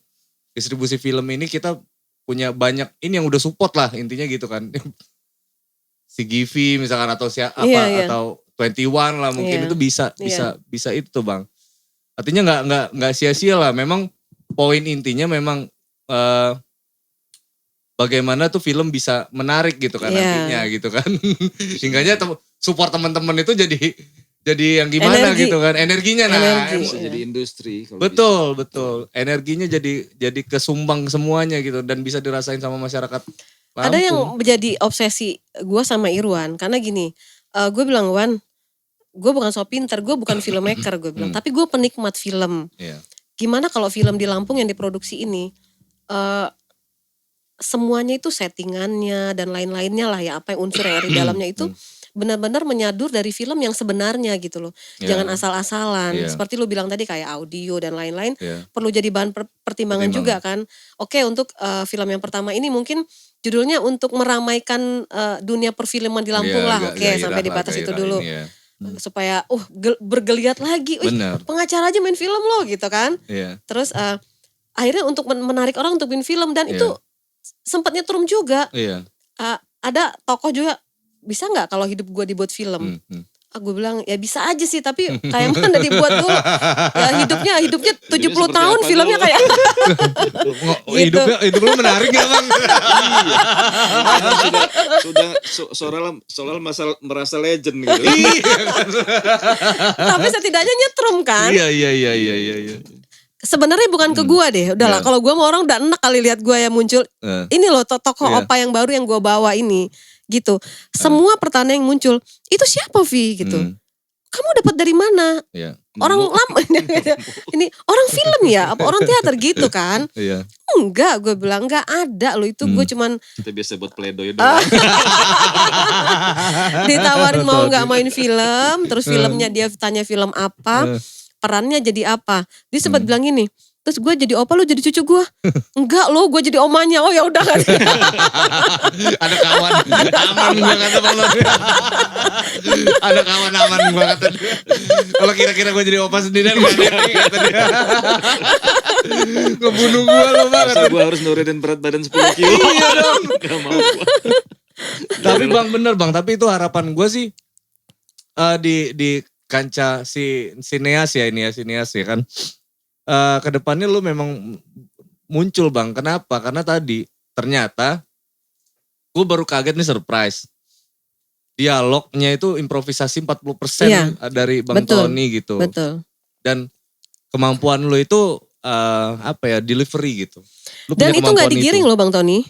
Distribusi film ini kita punya banyak ini yang udah support lah intinya gitu kan. Si Givi misalkan atau atau 21 lah mungkin itu bisa itu tuh Bang. Artinya nggak sia-sia lah. Memang poin intinya memang bagaimana tuh film bisa menarik gitu kan nantinya gitu kan. Sehingga support teman-teman itu jadi yang gimana gitu kan. Energinya bisa jadi industri. Betul. Energinya jadi kesumbang semuanya gitu dan bisa dirasain sama masyarakat Lampung. Ada yang menjadi obsesi gue sama Irwan karena gini, gue bilang Wan, gue bukan so pinter, gue bukan filmmaker gue bilang, tapi gue penikmat film. Gimana kalau film di Lampung yang diproduksi ini semuanya itu settingannya dan lain-lainnya lah ya, apa yang unsur yang ada di dalamnya itu benar-benar menyadur dari film yang sebenarnya gitu loh. Jangan asal-asalan. Seperti lu bilang tadi kayak audio dan lain-lain perlu jadi bahan pertimbangan juga kan. Oke, untuk film yang pertama ini mungkin judulnya untuk meramaikan dunia perfilman di Lampung lah. Oke, sampai di batas itu dulu. Supaya bergeliat lagi. Pengacara aja main film loh gitu kan. Terus akhirnya untuk menarik orang untuk main film dan itu sempat nyetrum juga. Ada tokoh juga, bisa gak kalau hidup gue dibuat film? Gue bilang ya bisa aja sih, tapi kayak mana dibuat dulu. Ya hidupnya 70 tahun filmnya kayak. Gitu. Hidup lu menarik gak Bang? Sudah soal merasa legend gitu. Tapi setidaknya nyetrum kan? Iya. Sebenarnya bukan ke gue deh, udahlah kalau gue mau orang udah enak kali lihat gue yang muncul. Ini loh tokoh opa yang baru yang gue bawa ini gitu. Semua pertanyaan yang muncul, itu siapa Vi gitu. Kamu dapat dari mana? Orang lama ini orang film ya, apa orang teater gitu kan? Enggak, gue bilang enggak ada loh itu. Gue cuman kita biasa buat pledoi doang. Ditawarin mau nggak main film, terus filmnya dia tanya film apa. Perannya jadi apa. Dia sempat bilang gini, Terus gue jadi opa, lu jadi cucu gue. Enggak lo, gue jadi omanya. Oh ya udah kan. Ada kawan aman gue kata Bang. Ada kawan aman gue kata dia. Kalau kira-kira gue jadi opa sendirian gak ada nih kata dia. Ngebunuh gue lo banget. Masa gue harus nurunin berat badan 10 kilo. Iya dong. Gak mau gue. Tapi Bang bener Bang, tapi itu harapan gue sih di kancah sineas ya kan. Kedepannya lu memang muncul Bang. Kenapa? Karena tadi ternyata gue baru kaget nih, surprise. Dialognya itu improvisasi 40% dari Bang Tony gitu. Betul. Dan kemampuan lu itu delivery gitu. Lu dan itu gak digiring loh Bang Tony.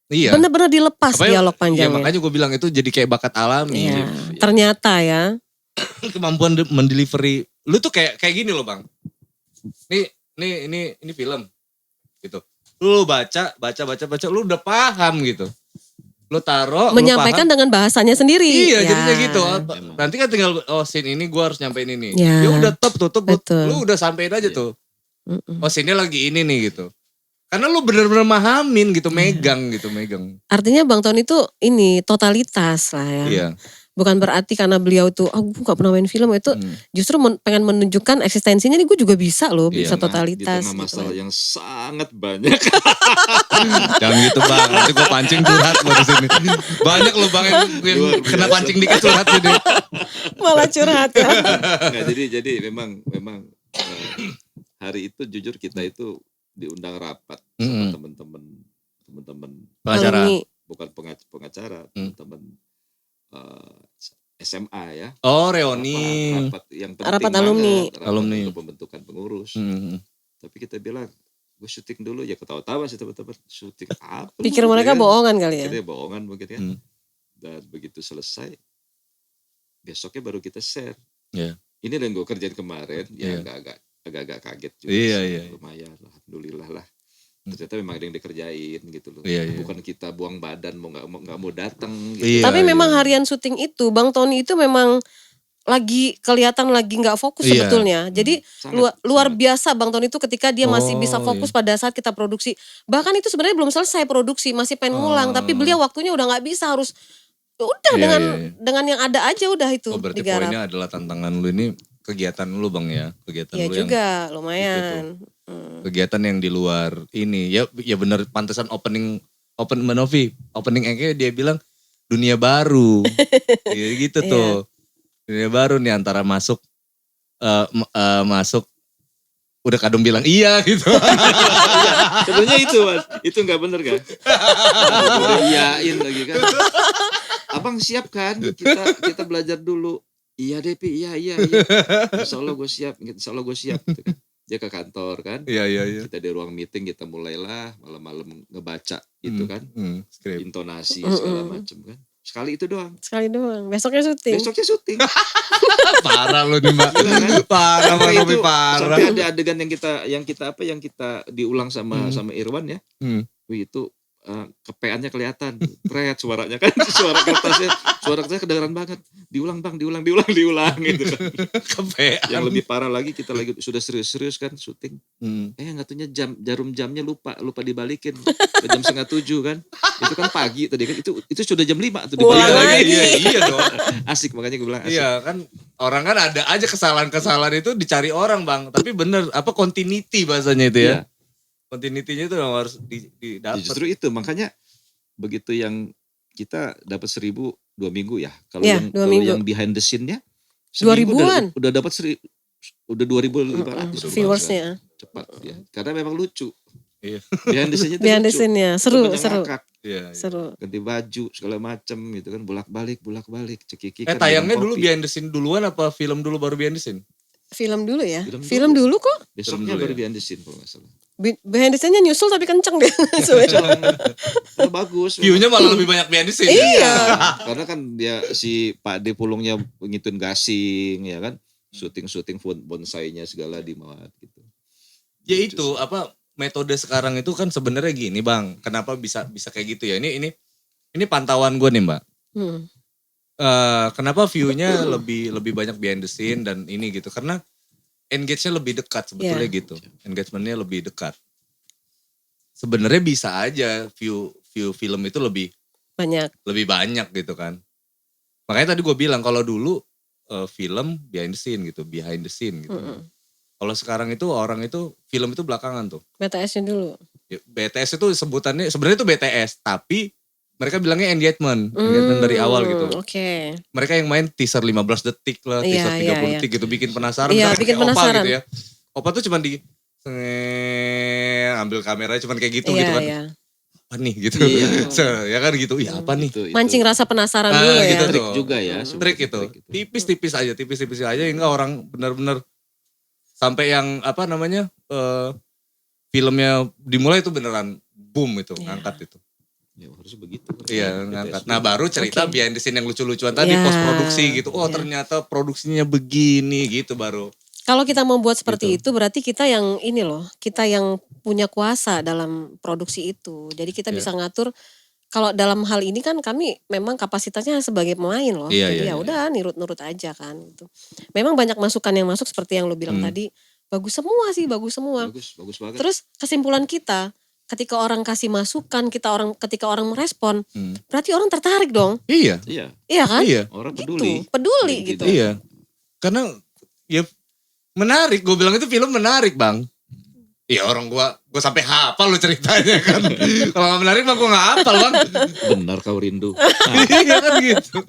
Iya. Bener-bener dilepas dialog panjangnya. Iya, makanya gue bilang itu jadi kayak bakat alami. Iya. Ternyata ya. Kemampuan mendelivery. Lu tuh kayak gini loh Bang. Ini film gitu. Lu baca, lu udah paham gitu. Lu taruh, menyampaikan dengan bahasanya sendiri. Iya, jadinya gitu. Nanti kan tinggal scene ini gue harus nyampein ini. Ya udah tutup. Lu udah sampein aja tuh. Scene lagi ini nih gitu. Karena lu bener-bener mahamin gitu, megang. Artinya Bang Tony itu ini totalitas lah ya. Iya. Bukan berarti karena beliau tuh, gue gak pernah main film itu. Justru pengen menunjukkan eksistensinya nih, gue juga bisa loh, bisa totalitas. Di tengah masalah yang sangat banyak. Jangan gitu Bang, nanti gue pancing curhat lo di sini. Banyak lo Bang yang kena pancing dikit curhat sini. Malah curhat ya. Nah, jadi memang hari itu jujur kita itu diundang rapat sama teman-teman pengacara, bukan pengacara, teman-teman SMA ya. Oh, reuni. Rapat yang penting rapat alumni untuk pembentukan pengurus. Tapi kita bilang, gue syuting dulu ya, ketawa-tawa sih teman-teman, syuting apa? Pikir mereka bohongan kali ya. Kita bohongan mungkin kan. Dan begitu selesai, besoknya baru kita share. Yeah. Ini yang gue kerjain kemarin, ya agak-agak kaget juga. Iya. Lumayan, alhamdulillah lah. Ternyata memang ada yang dikerjain gitu loh. Bukan kita buang badan nggak mau datang. Gitu. Tapi memang harian syuting itu Bang Tony itu memang lagi kelihatan lagi nggak fokus sebetulnya. Jadi luar biasa Bang Tony itu ketika dia masih bisa fokus pada saat kita produksi. Bahkan itu sebenarnya belum selesai produksi, masih pengen ngulang. Tapi beliau waktunya udah nggak bisa, harus udah dengan yang ada aja udah itu. Oh berarti digarap. Poinnya adalah tantangan lu ini kegiatan lu Bang ya. Kegiatan lu juga yang lumayan. Kegiatan yang di luar ini ya benar, pantesan opening engnya dia bilang dunia baru. gitu tuh. Dunia baru nih, antara masuk udah kadung bilang iya gitu. Sebenarnya itu nggak bener kan? Udah iyain lagi kan. Abang siap kan? Kita belajar dulu. Iya Depi, iya. Insya Allah gue siap gitu kan. Dia ke kantor kan. Iya. Kita di ruang meeting, kita mulailah malam-malam ngebaca itu kan. Intonasi segala macam kan. Sekali doang. Besoknya syuting. Parah lo nih Mbak. Parah Mbak, lebih parah. Sampai ada adegan yang kita diulang sama Irwan ya. Wih itu kepeannya kelihatan, suaranya kan, suara kertasnya kedengaran banget. Diulang bang, diulang gitu kan. Kepean. Yang lebih parah lagi, kita lagi sudah serius kan syuting. Nggak tuhnya jarum jamnya lupa dibalikin ke jam 6:30 kan. Itu kan pagi tadi kan, itu sudah jam 5 tuh dibalik lagi. Iya dong. Asik, makanya gue bilang asik. Iya kan, orang kan ada aja kesalahan itu dicari orang Bang. Tapi bener, continuity bahasanya itu ya. Iya. Continuity-nya itu harus didapat. Justru itu makanya begitu yang kita dapat 1.000 2 minggu ya. Kalau yang behind the scene-nya 2.000-an. Udah dapat udah 2.500 viewersnya. Cepat ya. Karena memang lucu. Iya. Behind the scene-nya behind the scene-nya seru. Seru. Ganti baju segala macam gitu kan, bolak-balik cekiki kan. Tayangnya dulu behind the scene duluan apa film dulu baru behind the scene? Film dulu ya. Film dulu kok. Besoknya baru behind the scene kalau enggak salah. Behind the scene-nya nyusul tapi kenceng deh. Kalau bagus. View-nya malah lebih banyak behind the scene. Iya. Karena kan dia si Pak D pulungnya ngituin gasing ya kan. Syuting bonsainya segala di muat gitu. Ya itu metode sekarang itu kan sebenarnya gini Bang. Kenapa bisa kayak gitu ya? Ini pantauan gue nih Mbak. Kenapa view-nya lebih banyak behind the scene dan ini gitu. Karena engage-nya lebih dekat sebetulnya gitu. Engagement-nya lebih dekat. Sebenarnya bisa aja view film itu lebih banyak gitu kan. Makanya tadi gue bilang kalau dulu film behind the scene gitu. Kalau sekarang itu orang itu film itu belakangan tuh. BTS-nya dulu. BTS itu sebutannya sebenarnya itu BTS, tapi mereka bilangnya engagement dari awal gitu. Oke. Mereka yang main teaser 15 detik lah, teaser 30 detik gitu, bikin penasaran. Iya, bikin penasaran. Opa gitu ya. Opa tuh cuman ambil kameranya cuman kayak gitu kan. Iya. Apa nih gitu. Ya kan gitu. Iya apa nih. Mancing rasa penasaran dulu ya. Gitu trik juga ya. Trik itu. Tipis-tipis aja hingga orang benar-benar sampai yang filmnya dimulai itu beneran boom itu, ngangkat itu. Ya harus begitu. Iya ngangkat. Nah baru cerita behind the scene yang lucu-lucuan tadi post produksi gitu. Oh ternyata produksinya begini gitu baru. Kalau kita membuat seperti itu berarti kita yang kita yang punya kuasa dalam produksi itu. Jadi kita bisa ngatur. Kalau dalam hal ini kan kami memang kapasitasnya sebagai pemain loh. Jadi ya udah nurut-nurut aja kan gitu. Memang banyak masukan yang masuk seperti yang lo bilang tadi. Bagus semua. Bagus banget. Terus kesimpulan kita, ketika orang kasih masukan, ketika orang merespon, berarti orang tertarik dong. Iya kan? Iya. Orang peduli gitu. Iya. Karena ya menarik, gue bilang itu film menarik bang. Iya orang gue sampai hafal lu ceritanya kan. Kalau gak menarik mah gue gak hafal bang. Benar kau rindu. Iya kan gitu.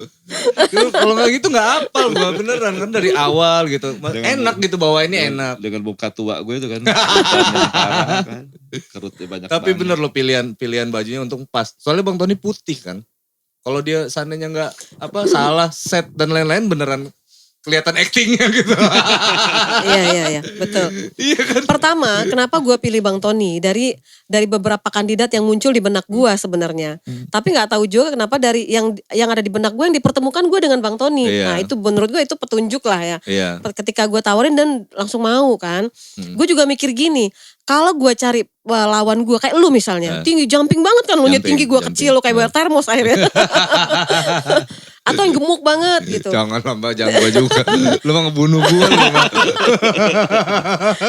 Kalau gak gitu gak hafal gue beneran kan dari awal gitu. Enak gitu bawainnya enak. Dengan muka tua gue itu kan. Kerutnya banyak. Tapi bener lo pilihan bajunya untuk pas. Soalnya Bang Tony putih kan. Kalau dia seandainya gak salah set dan lain-lain beneran kelihatan actingnya gitu. Iya, betul. Iya kan? Pertama, kenapa gue pilih Bang Tony dari beberapa kandidat yang muncul di benak gue sebenarnya. Tapi nggak tahu juga kenapa dari yang ada di benak gue yang dipertemukan gue dengan Bang Tony. Nah itu menurut gue itu petunjuk lah ya. Ketika gue tawarin dan langsung mau kan. Gue juga mikir gini, kalau gue cari lawan gue kayak lu misalnya, tinggi jumping banget kan lu, tinggi gue kecil lu kayak bayar termos akhirnya. Atau yang gemuk banget gitu. Jangan mbak, jangan gue juga. Lu mah ngebunuh gue lu mah.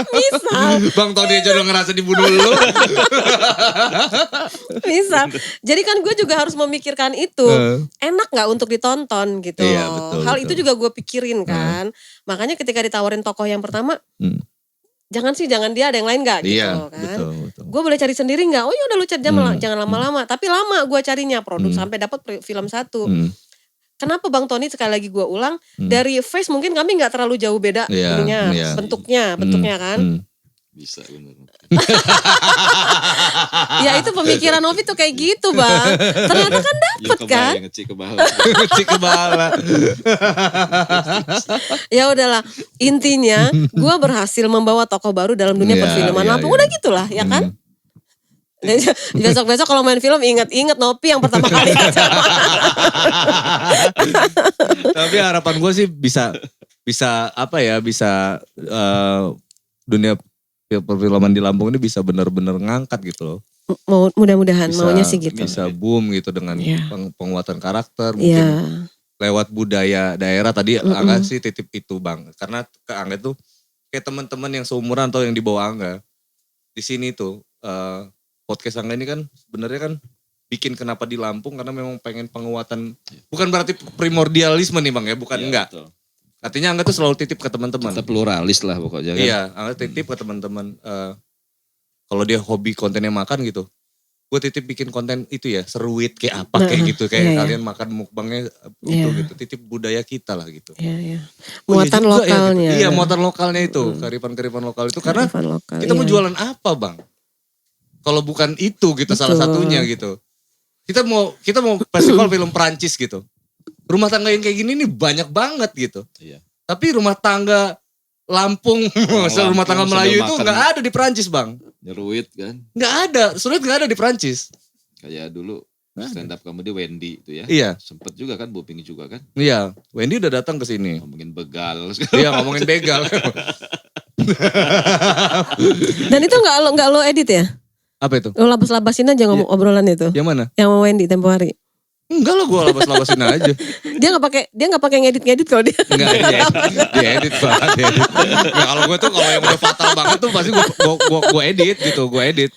Misal. Bang Tony aja udah ngerasa dibunuh lu. Misal. Jadi kan gue juga harus memikirkan itu. Enak gak untuk ditonton gitu. Iya, betul, Hal itu juga gue pikirin kan. Makanya ketika ditawarin tokoh yang pertama. Jangan dia, ada yang lain gak gitu kan. Betul. Gue boleh cari sendiri gak? Oh ya udah lu cari jangan lama-lama. Tapi lama gue carinya sampai dapat film 1. Kenapa Bang Tony sekali lagi gue ulang, dari face mungkin kami gak terlalu jauh beda bentuknya kan. Bisa bener. Ya itu pemikiran Novi tuh kayak gitu bang. Ternyata kan dapet kan. Ngecik ke bala. Ya udahlah, intinya gue berhasil membawa tokoh baru dalam dunia perfilman Lampung. Udah gitulah ya kan. Besok-besok kalau main film ingat Novi yang pertama kali aja. Tapi harapan gue sih bisa dunia perfilman di Lampung ini bisa benar-benar ngangkat gitu loh. Mudah-mudahan maunya sih gitu. Bisa boom gitu dengan penguatan karakter mungkin lewat budaya daerah tadi. Angga sih titip itu bang, karena ke Angga tuh kayak teman-teman yang seumuran atau yang di bawah Angga di sini tuh. Podcast Angga ini kan sebenarnya kan bikin kenapa di Lampung karena memang pengen penguatan, bukan berarti primordialisme nih bang ya, bukan enggak. Betul. Artinya Angga tuh selalu titip ke teman-teman. Kita pluralis lah pokoknya kan. Iya, Angga titip ke teman-teman. Kalau dia hobi kontennya makan gitu, gue titip bikin konten itu ya, seruit kayak apa kayak gitu, kayak kalian makan mukbangnya gitu, titip budaya kita lah gitu. Iya. Muatan lokalnya. Iya, muatan lokalnya itu, kearifan lokal itu, karena kita mau jualan apa bang? Kalau bukan itu gitu salah satunya gitu. Kita mau festival film Perancis gitu. Rumah tangga yang kayak gini nih banyak banget gitu. Iya. Tapi rumah tangga Lampung, rumah tangga Melayu itu gak ada di Perancis bang. Nyeruit kan? Gak ada, sulit gak ada di Perancis. Kayak dulu stand up comedy Wendy itu ya. Iya. Sempet juga kan, Boping juga kan. Iya, Wendy udah datang ke sini. Ngomongin begal. Iya ngomongin begal. Dan itu gak lo edit ya? Apa itu? Lo labas-labasin aja ngomong obrolan itu. Yang mana? Yang sama Wendy tempo hari. Enggak lah, gue labas-labasin aja. Dia nggak pakai ngedit kalau dia. Enggak, dia edit banget. Nah, kalau gue tuh kalau yang udah fatal banget tuh pasti gue edit gitu, gue edit.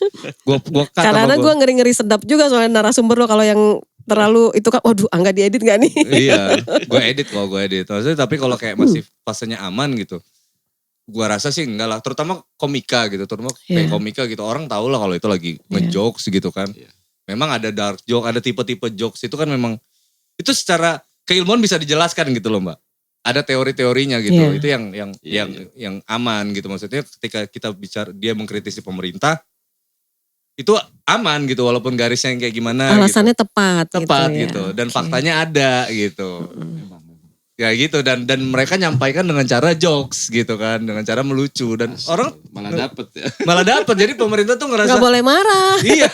Gue cut. Karena gue ngeri-ngeri sedap juga soalnya narasumber lo kalau yang terlalu itu kan, waduh Angga diedit gak nih? Iya, gue edit. Maksudnya tapi kalau kayak masih fasenya aman gitu, gue rasa sih enggak lah. Terutama komika gitu, kayak komika gitu. Orang tahu lah kalau itu lagi ngejokes gitu kan. Memang ada dark joke, ada tipe-tipe jokes itu kan memang itu secara keilmuan bisa dijelaskan gitu loh Mbak. Ada teori-teorinya gitu. Itu yang aman gitu. Maksudnya ketika kita bicara dia mengkritisi pemerintah itu aman gitu walaupun garisnya yang kayak gimana. Alasannya gitu. tepat gitu. Dan faktanya ada gitu. Ya gitu dan mereka nyampaikan dengan cara jokes gitu kan, dengan cara melucu dan orang malah dapet ya. Malah dapet. Jadi pemerintah tuh ngerasa nggak boleh marah. Iya.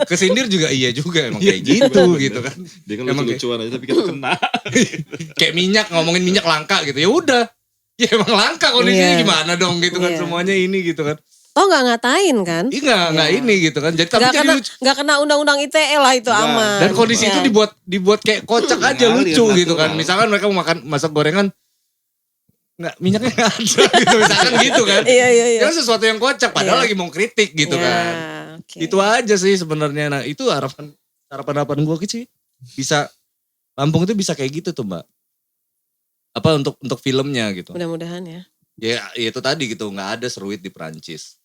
Kesindir juga iya juga emang kayak gitu gitu kan. Dia kan lucu-lucuan aja tapi kita kena. Kayak minyak, ngomongin minyak langka gitu. Ya udah. Ya emang langka kondisinya gimana dong gitu kan semuanya ini gitu kan. Oh nggak ngatain kan? Iya nggak ini gitu kan. Jadi tapi nggak kena undang-undang ITE lah itu aman. Dan kondisi itu dibuat kayak kocak aja lucu gitu kan. Misalkan mereka mau masak gorengan, nggak minyaknya nggak ada gitu misalkan gitu kan. Iya. Kan sesuatu yang kocak padahal lagi mau kritik gitu kan. Itu aja sih sebenarnya. Nah itu harapan gue sih bisa Lampung itu bisa kayak gitu tuh Mbak. Apa untuk filmnya gitu. Mudah-mudahan ya. Ya itu tadi gitu nggak ada seruit di Perancis.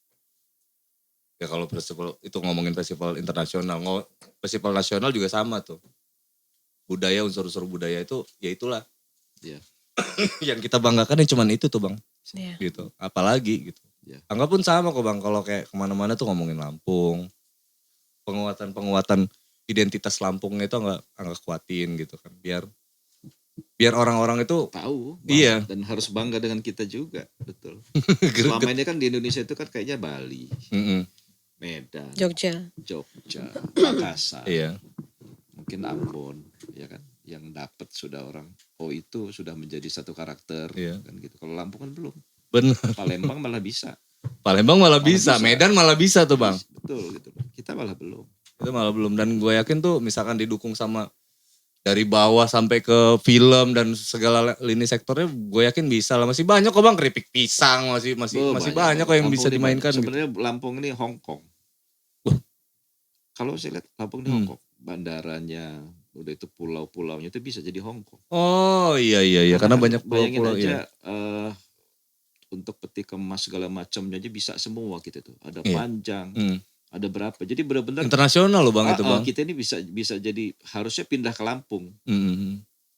Ya kalau festival itu ngomongin festival internasional, festival nasional juga sama tuh. Budaya, unsur-unsur budaya itu ya itulah. Yeah. Yang kita banggakan ya cuman itu tuh Bang. Yeah. Gitu. Apalagi gitu. Yeah. Anggap pun sama kok Bang kalau kayak kemana-mana tuh ngomongin Lampung. Penguatan identitas Lampungnya itu enggak kuatin gitu kan. Biar orang-orang itu tahu. Iya. Dan harus bangga dengan kita juga. Betul. Selama ini kan di Indonesia itu kan kayaknya Bali. Medan, Jogja, Makassar, iya. Mungkin Ambon, ya kan, yang dapat sudah orang, itu sudah menjadi satu karakter, kan gitu. Kalau Lampung kan belum. Benar. Palembang malah bisa. Medan malah bisa tuh Bang. Betul gitu. Kita malah belum. Dan gue yakin tuh misalkan didukung sama dari bawah sampai ke film dan segala lini sektornya, gue yakin bisa lah. Masih banyak kok Bang, keripik pisang masih banyak kok yang bisa dimainkan. Sebenarnya gitu. Lampung ini Hong Kong. Kalau saya lihat Lampung ini Hong Kong, bandaranya, udah itu pulau-pulaunya itu bisa jadi Hong Kong. Oh iya karena banyak pulau-pulau. Bayangin aja untuk peti kemas segala macamnya aja bisa semua gitu tuh. Ada panjang, ada berapa. Jadi benar-benar internasional loh Bang itu Bang. Kita ini bisa jadi harusnya pindah ke Lampung.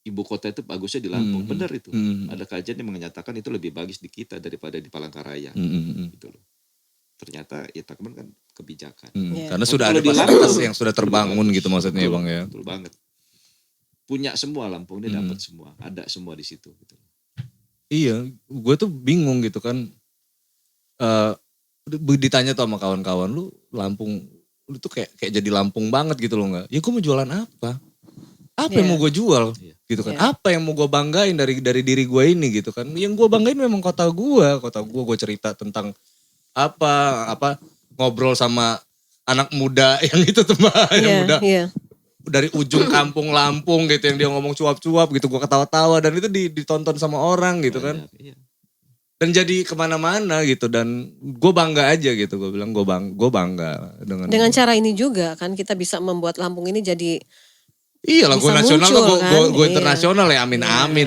Ibu kota itu bagusnya di Lampung, benar itu. Ada kajian yang menyatakan itu lebih bagus di kita daripada di Palangkaraya. Gitu loh. Ternyata ya kan kebijakan. Karena sudah ada fasilitas yang sudah terbangun gitu maksudnya betul, Bang ya. Betul banget. Punya semua Lampung ini dapat semua, ada semua di situ gitu. Iya, gue tuh bingung gitu kan. Ditanya tuh sama kawan-kawan lu Lampung, lu tuh kayak jadi Lampung banget gitu loh nggak? Ya gue mau jualan apa? Apa yang mau gue jual gitu kan? Apa yang mau gue banggain dari diri gue ini gitu kan? Yang gue banggain memang kota gue cerita tentang apa ngobrol sama anak muda yang itu tuh Mbak, yang muda dari ujung kampung Lampung gitu yang dia ngomong cuap-cuap gitu, gue ketawa-tawa dan itu ditonton sama orang gitu kan. Dan jadi kemana-mana gitu dan gue bangga aja gitu, gue bilang gue bangga dengan cara ini juga kan kita bisa membuat Lampung ini jadi iya lah, gue nasional tuh kan? gue internasional ya, amin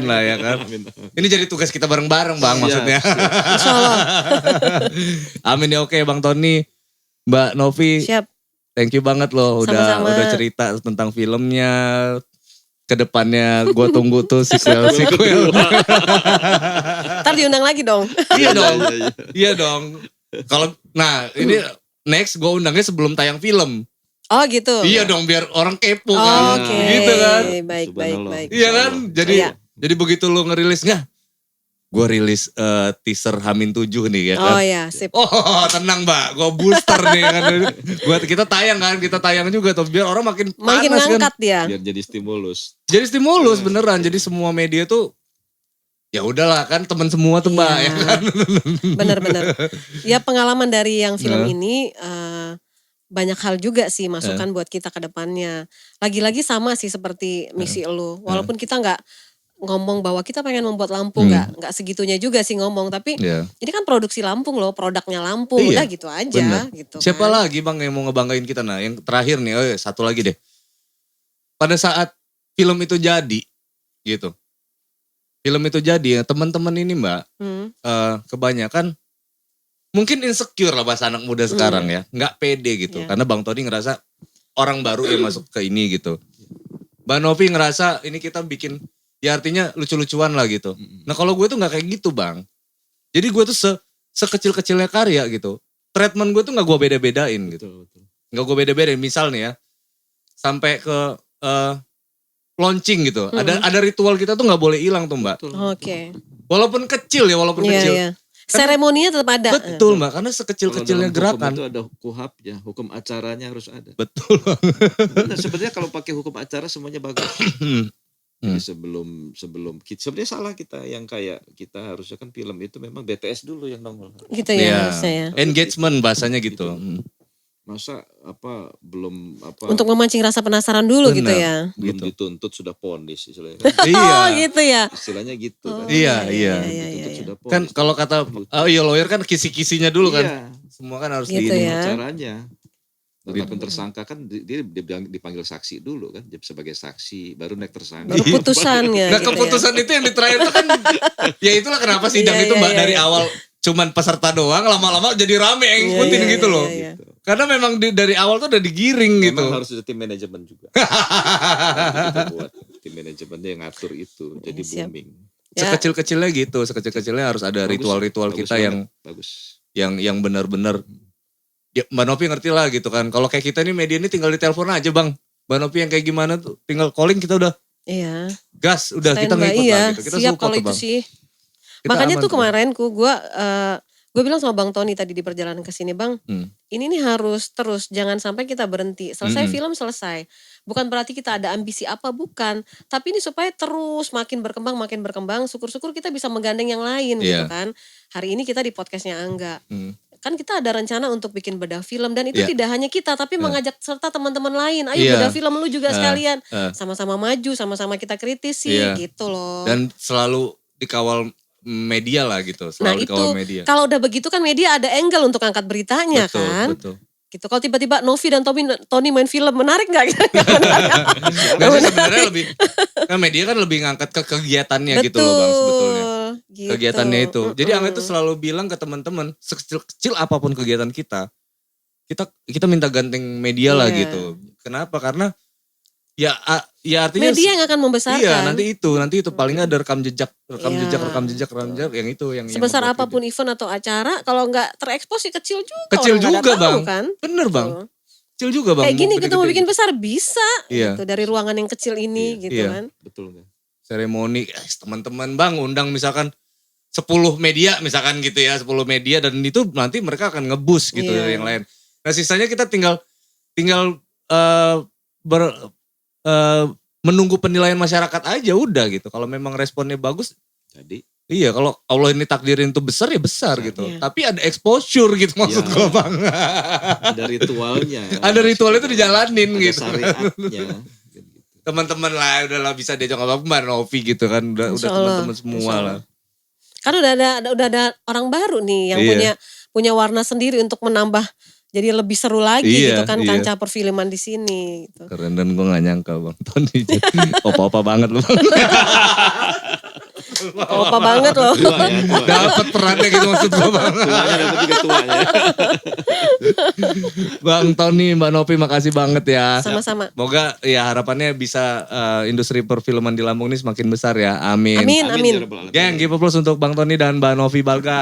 lah ya kan. Ini jadi tugas kita bareng-bareng Bang maksudnya. Insyaallah. Amin ya, oke Bang Tony, Mbak Novi. Siap. Thank you banget loh udah cerita tentang filmnya. Kedepannya gue tunggu tuh sequel. Ntar diundang lagi dong. Iya dong. Kalau ini next gue undangnya sebelum tayang film. Oh gitu. Iya dong biar orang kepo kan. Gitu kan. Baik. Iya kan. Jadi begitu lu ngerilisnya. Gue rilis teaser H-7 nih ya kan. Oh iya sip. Oh tenang Mbak. Gue booster nih kan. Kita tayang juga tuh. Biar orang makin ngangkat kan. Dia. Biar jadi stimulus. Beneran. Jadi semua media tuh. Ya udahlah kan teman semua tuh Mbak ya kan. Bener. Ya pengalaman dari yang film ini. banyak hal juga sih masukan buat kita ke depannya. Lagi-lagi sama sih seperti misi lu. Walaupun kita nggak ngomong bahwa kita pengen membuat lampu, nggak segitunya juga sih ngomong, tapi ini kan produksi Lampung loh, produknya Lampung, udah gitu aja. Gitu Siapa kan. lagi Bang yang mau ngebanggain kita? Nah yang terakhir nih, satu lagi deh. Pada saat film itu jadi gitu. Film itu jadi ya teman-teman ini Mbak, kebanyakan mungkin insecure lah bahasa anak muda sekarang ya. Nggak pede gitu. Karena Bang Tony ngerasa orang baru yang masuk ke ini gitu. Mbak Novi ngerasa ini kita bikin, ya artinya lucu-lucuan lah gitu. Nah kalau gue tuh gak kayak gitu Bang. Jadi gue tuh sekecil-kecilnya karya gitu. Treatment gue tuh gak gue beda-bedain gitu. Gak gue beda-bedain. Misal nih ya, sampai ke launching gitu. Ada ritual kita tuh gak boleh hilang tuh Mbak. Oke. Walaupun kecil ya, kecil. Iya. Seremoninya tetap ada. Betul Mbak, karena sekecil-kecilnya gerakan. Itu ada kuhapnya, hukum acaranya harus ada. Betul. Nah, sebenarnya kalau pakai hukum acara semuanya bagus. Jadi sebelum sebenarnya salah kita yang kayak kita harusnya kan film itu memang BTS dulu yang nongol. Gitu ya, harusnya ya. Engagement bahasanya gitu. Masa belum untuk memancing rasa penasaran dulu gitu ya. Belum dituntut sudah vonis istilahnya. Oh gitu ya. Istilahnya gitu kan. Iya. Kan kalau kata lawyer kan kisi-kisinya dulu kan. Semua kan harus gitu di ya. Caranya. Tetapkan tersangka kan dia dipanggil saksi dulu kan, sebagai saksi baru naik tersangka. Baru putusan ya. Nah gitu keputusan itu yang di terakhir itu kan, ya itulah kenapa sidang itu Mbak dari awal cuman peserta doang, lama-lama jadi rame yang ngikutin gitu loh. Gitu. Karena memang dari awal tuh udah digiring gitu. Memang harus ada tim manajemen juga. Kita buat tim manajemennya yang ngatur itu, jadi booming. Sekecil-kecilnya gitu, sekecil-kecilnya harus ada ritual-ritual kita yang bagus. Yang benar-benar. Ya, Mbak Novi ngerti lah gitu kan. Kalau kayak kita nih media ini tinggal ditelepon aja Bang. Mbak Novi yang kayak gimana tuh tinggal calling kita udah. Iya. Gas udah kita ngikut lah gitu. Kita siap kalau itu sih. Kita makanya tuh kemarin gue bilang sama Bang Tony tadi di perjalanan ke sini Bang. Ini nih harus terus, jangan sampai kita berhenti. Selesai film selesai. Bukan berarti kita ada ambisi apa, bukan. Tapi ini supaya terus makin berkembang. Syukur-syukur kita bisa menggandeng yang lain gitu kan. Hari ini kita di podcastnya Angga. Kan kita ada rencana untuk bikin bedah film dan itu tidak hanya kita tapi mengajak serta teman-teman lain. Ayo bedah film lu juga sekalian. Sama-sama maju, sama-sama kita kritisi gitu loh. Dan selalu dikawal media lah gitu. Selalu dikawal media. Kalau udah begitu kan media ada angle untuk angkat beritanya kan. Betul. Gitu. Kalau tiba-tiba Novi dan Tony main film menarik gak? Gak sih sebenarnya lebih. Kan media kan lebih ngangkat ke kegiatannya gitu loh Bang sebetulnya. Gitu. Kegiatannya itu. Jadi Angga itu selalu bilang ke teman-teman, sekecil apapun kegiatan kita minta ganteng media lah gitu. Kenapa? Karena ya artinya media yang akan membesarkan. Iya, nanti itu paling ada rekam jejak yang itu yang sebesar apapun event atau acara kalau nggak terekspos sih kecil juga Bang. Kan? Bener Bang. Kecil juga Bang. Kayak gini kita mau bikin besar bisa gitu dari ruangan yang kecil ini gitu kan. Betul kan. Seremoni teman-teman Bang undang misalkan 10 media misalkan gitu ya, 10 media dan itu nanti mereka akan ngebus gitu dari yang lain. Nah sisanya kita tinggal menunggu penilaian masyarakat aja udah gitu. Kalau memang responnya bagus, jadi iya kalau Allah ini takdirin itu besar ya besar gitu. Tapi ada exposure gitu maksud gue Bang. Ada ritualnya. Ada ritual itu dijalanin ada gitu. Syariatnya. Teman-teman lah udahlah bisa diajak apa Mbak Novi gitu kan udah teman-teman semua lah. Kan udah ada orang baru nih yang punya warna sendiri untuk menambah jadi lebih seru lagi gitu kan kancah perfilman di sini gitu. Keren dan gue gak nyangka Bang Tony. Opa-opa banget loh. Opa banget loh. Dapat perannya gitu maksud gue Bang. Dapat juga tuanya. Bang Tony, Mbak Novi makasih banget ya. Sama-sama. Semoga ya harapannya bisa industri perfilman di Lampung ini semakin besar ya. Amin. Amin. Geng, give applause untuk Bang Tony dan Mbak Novi Balga.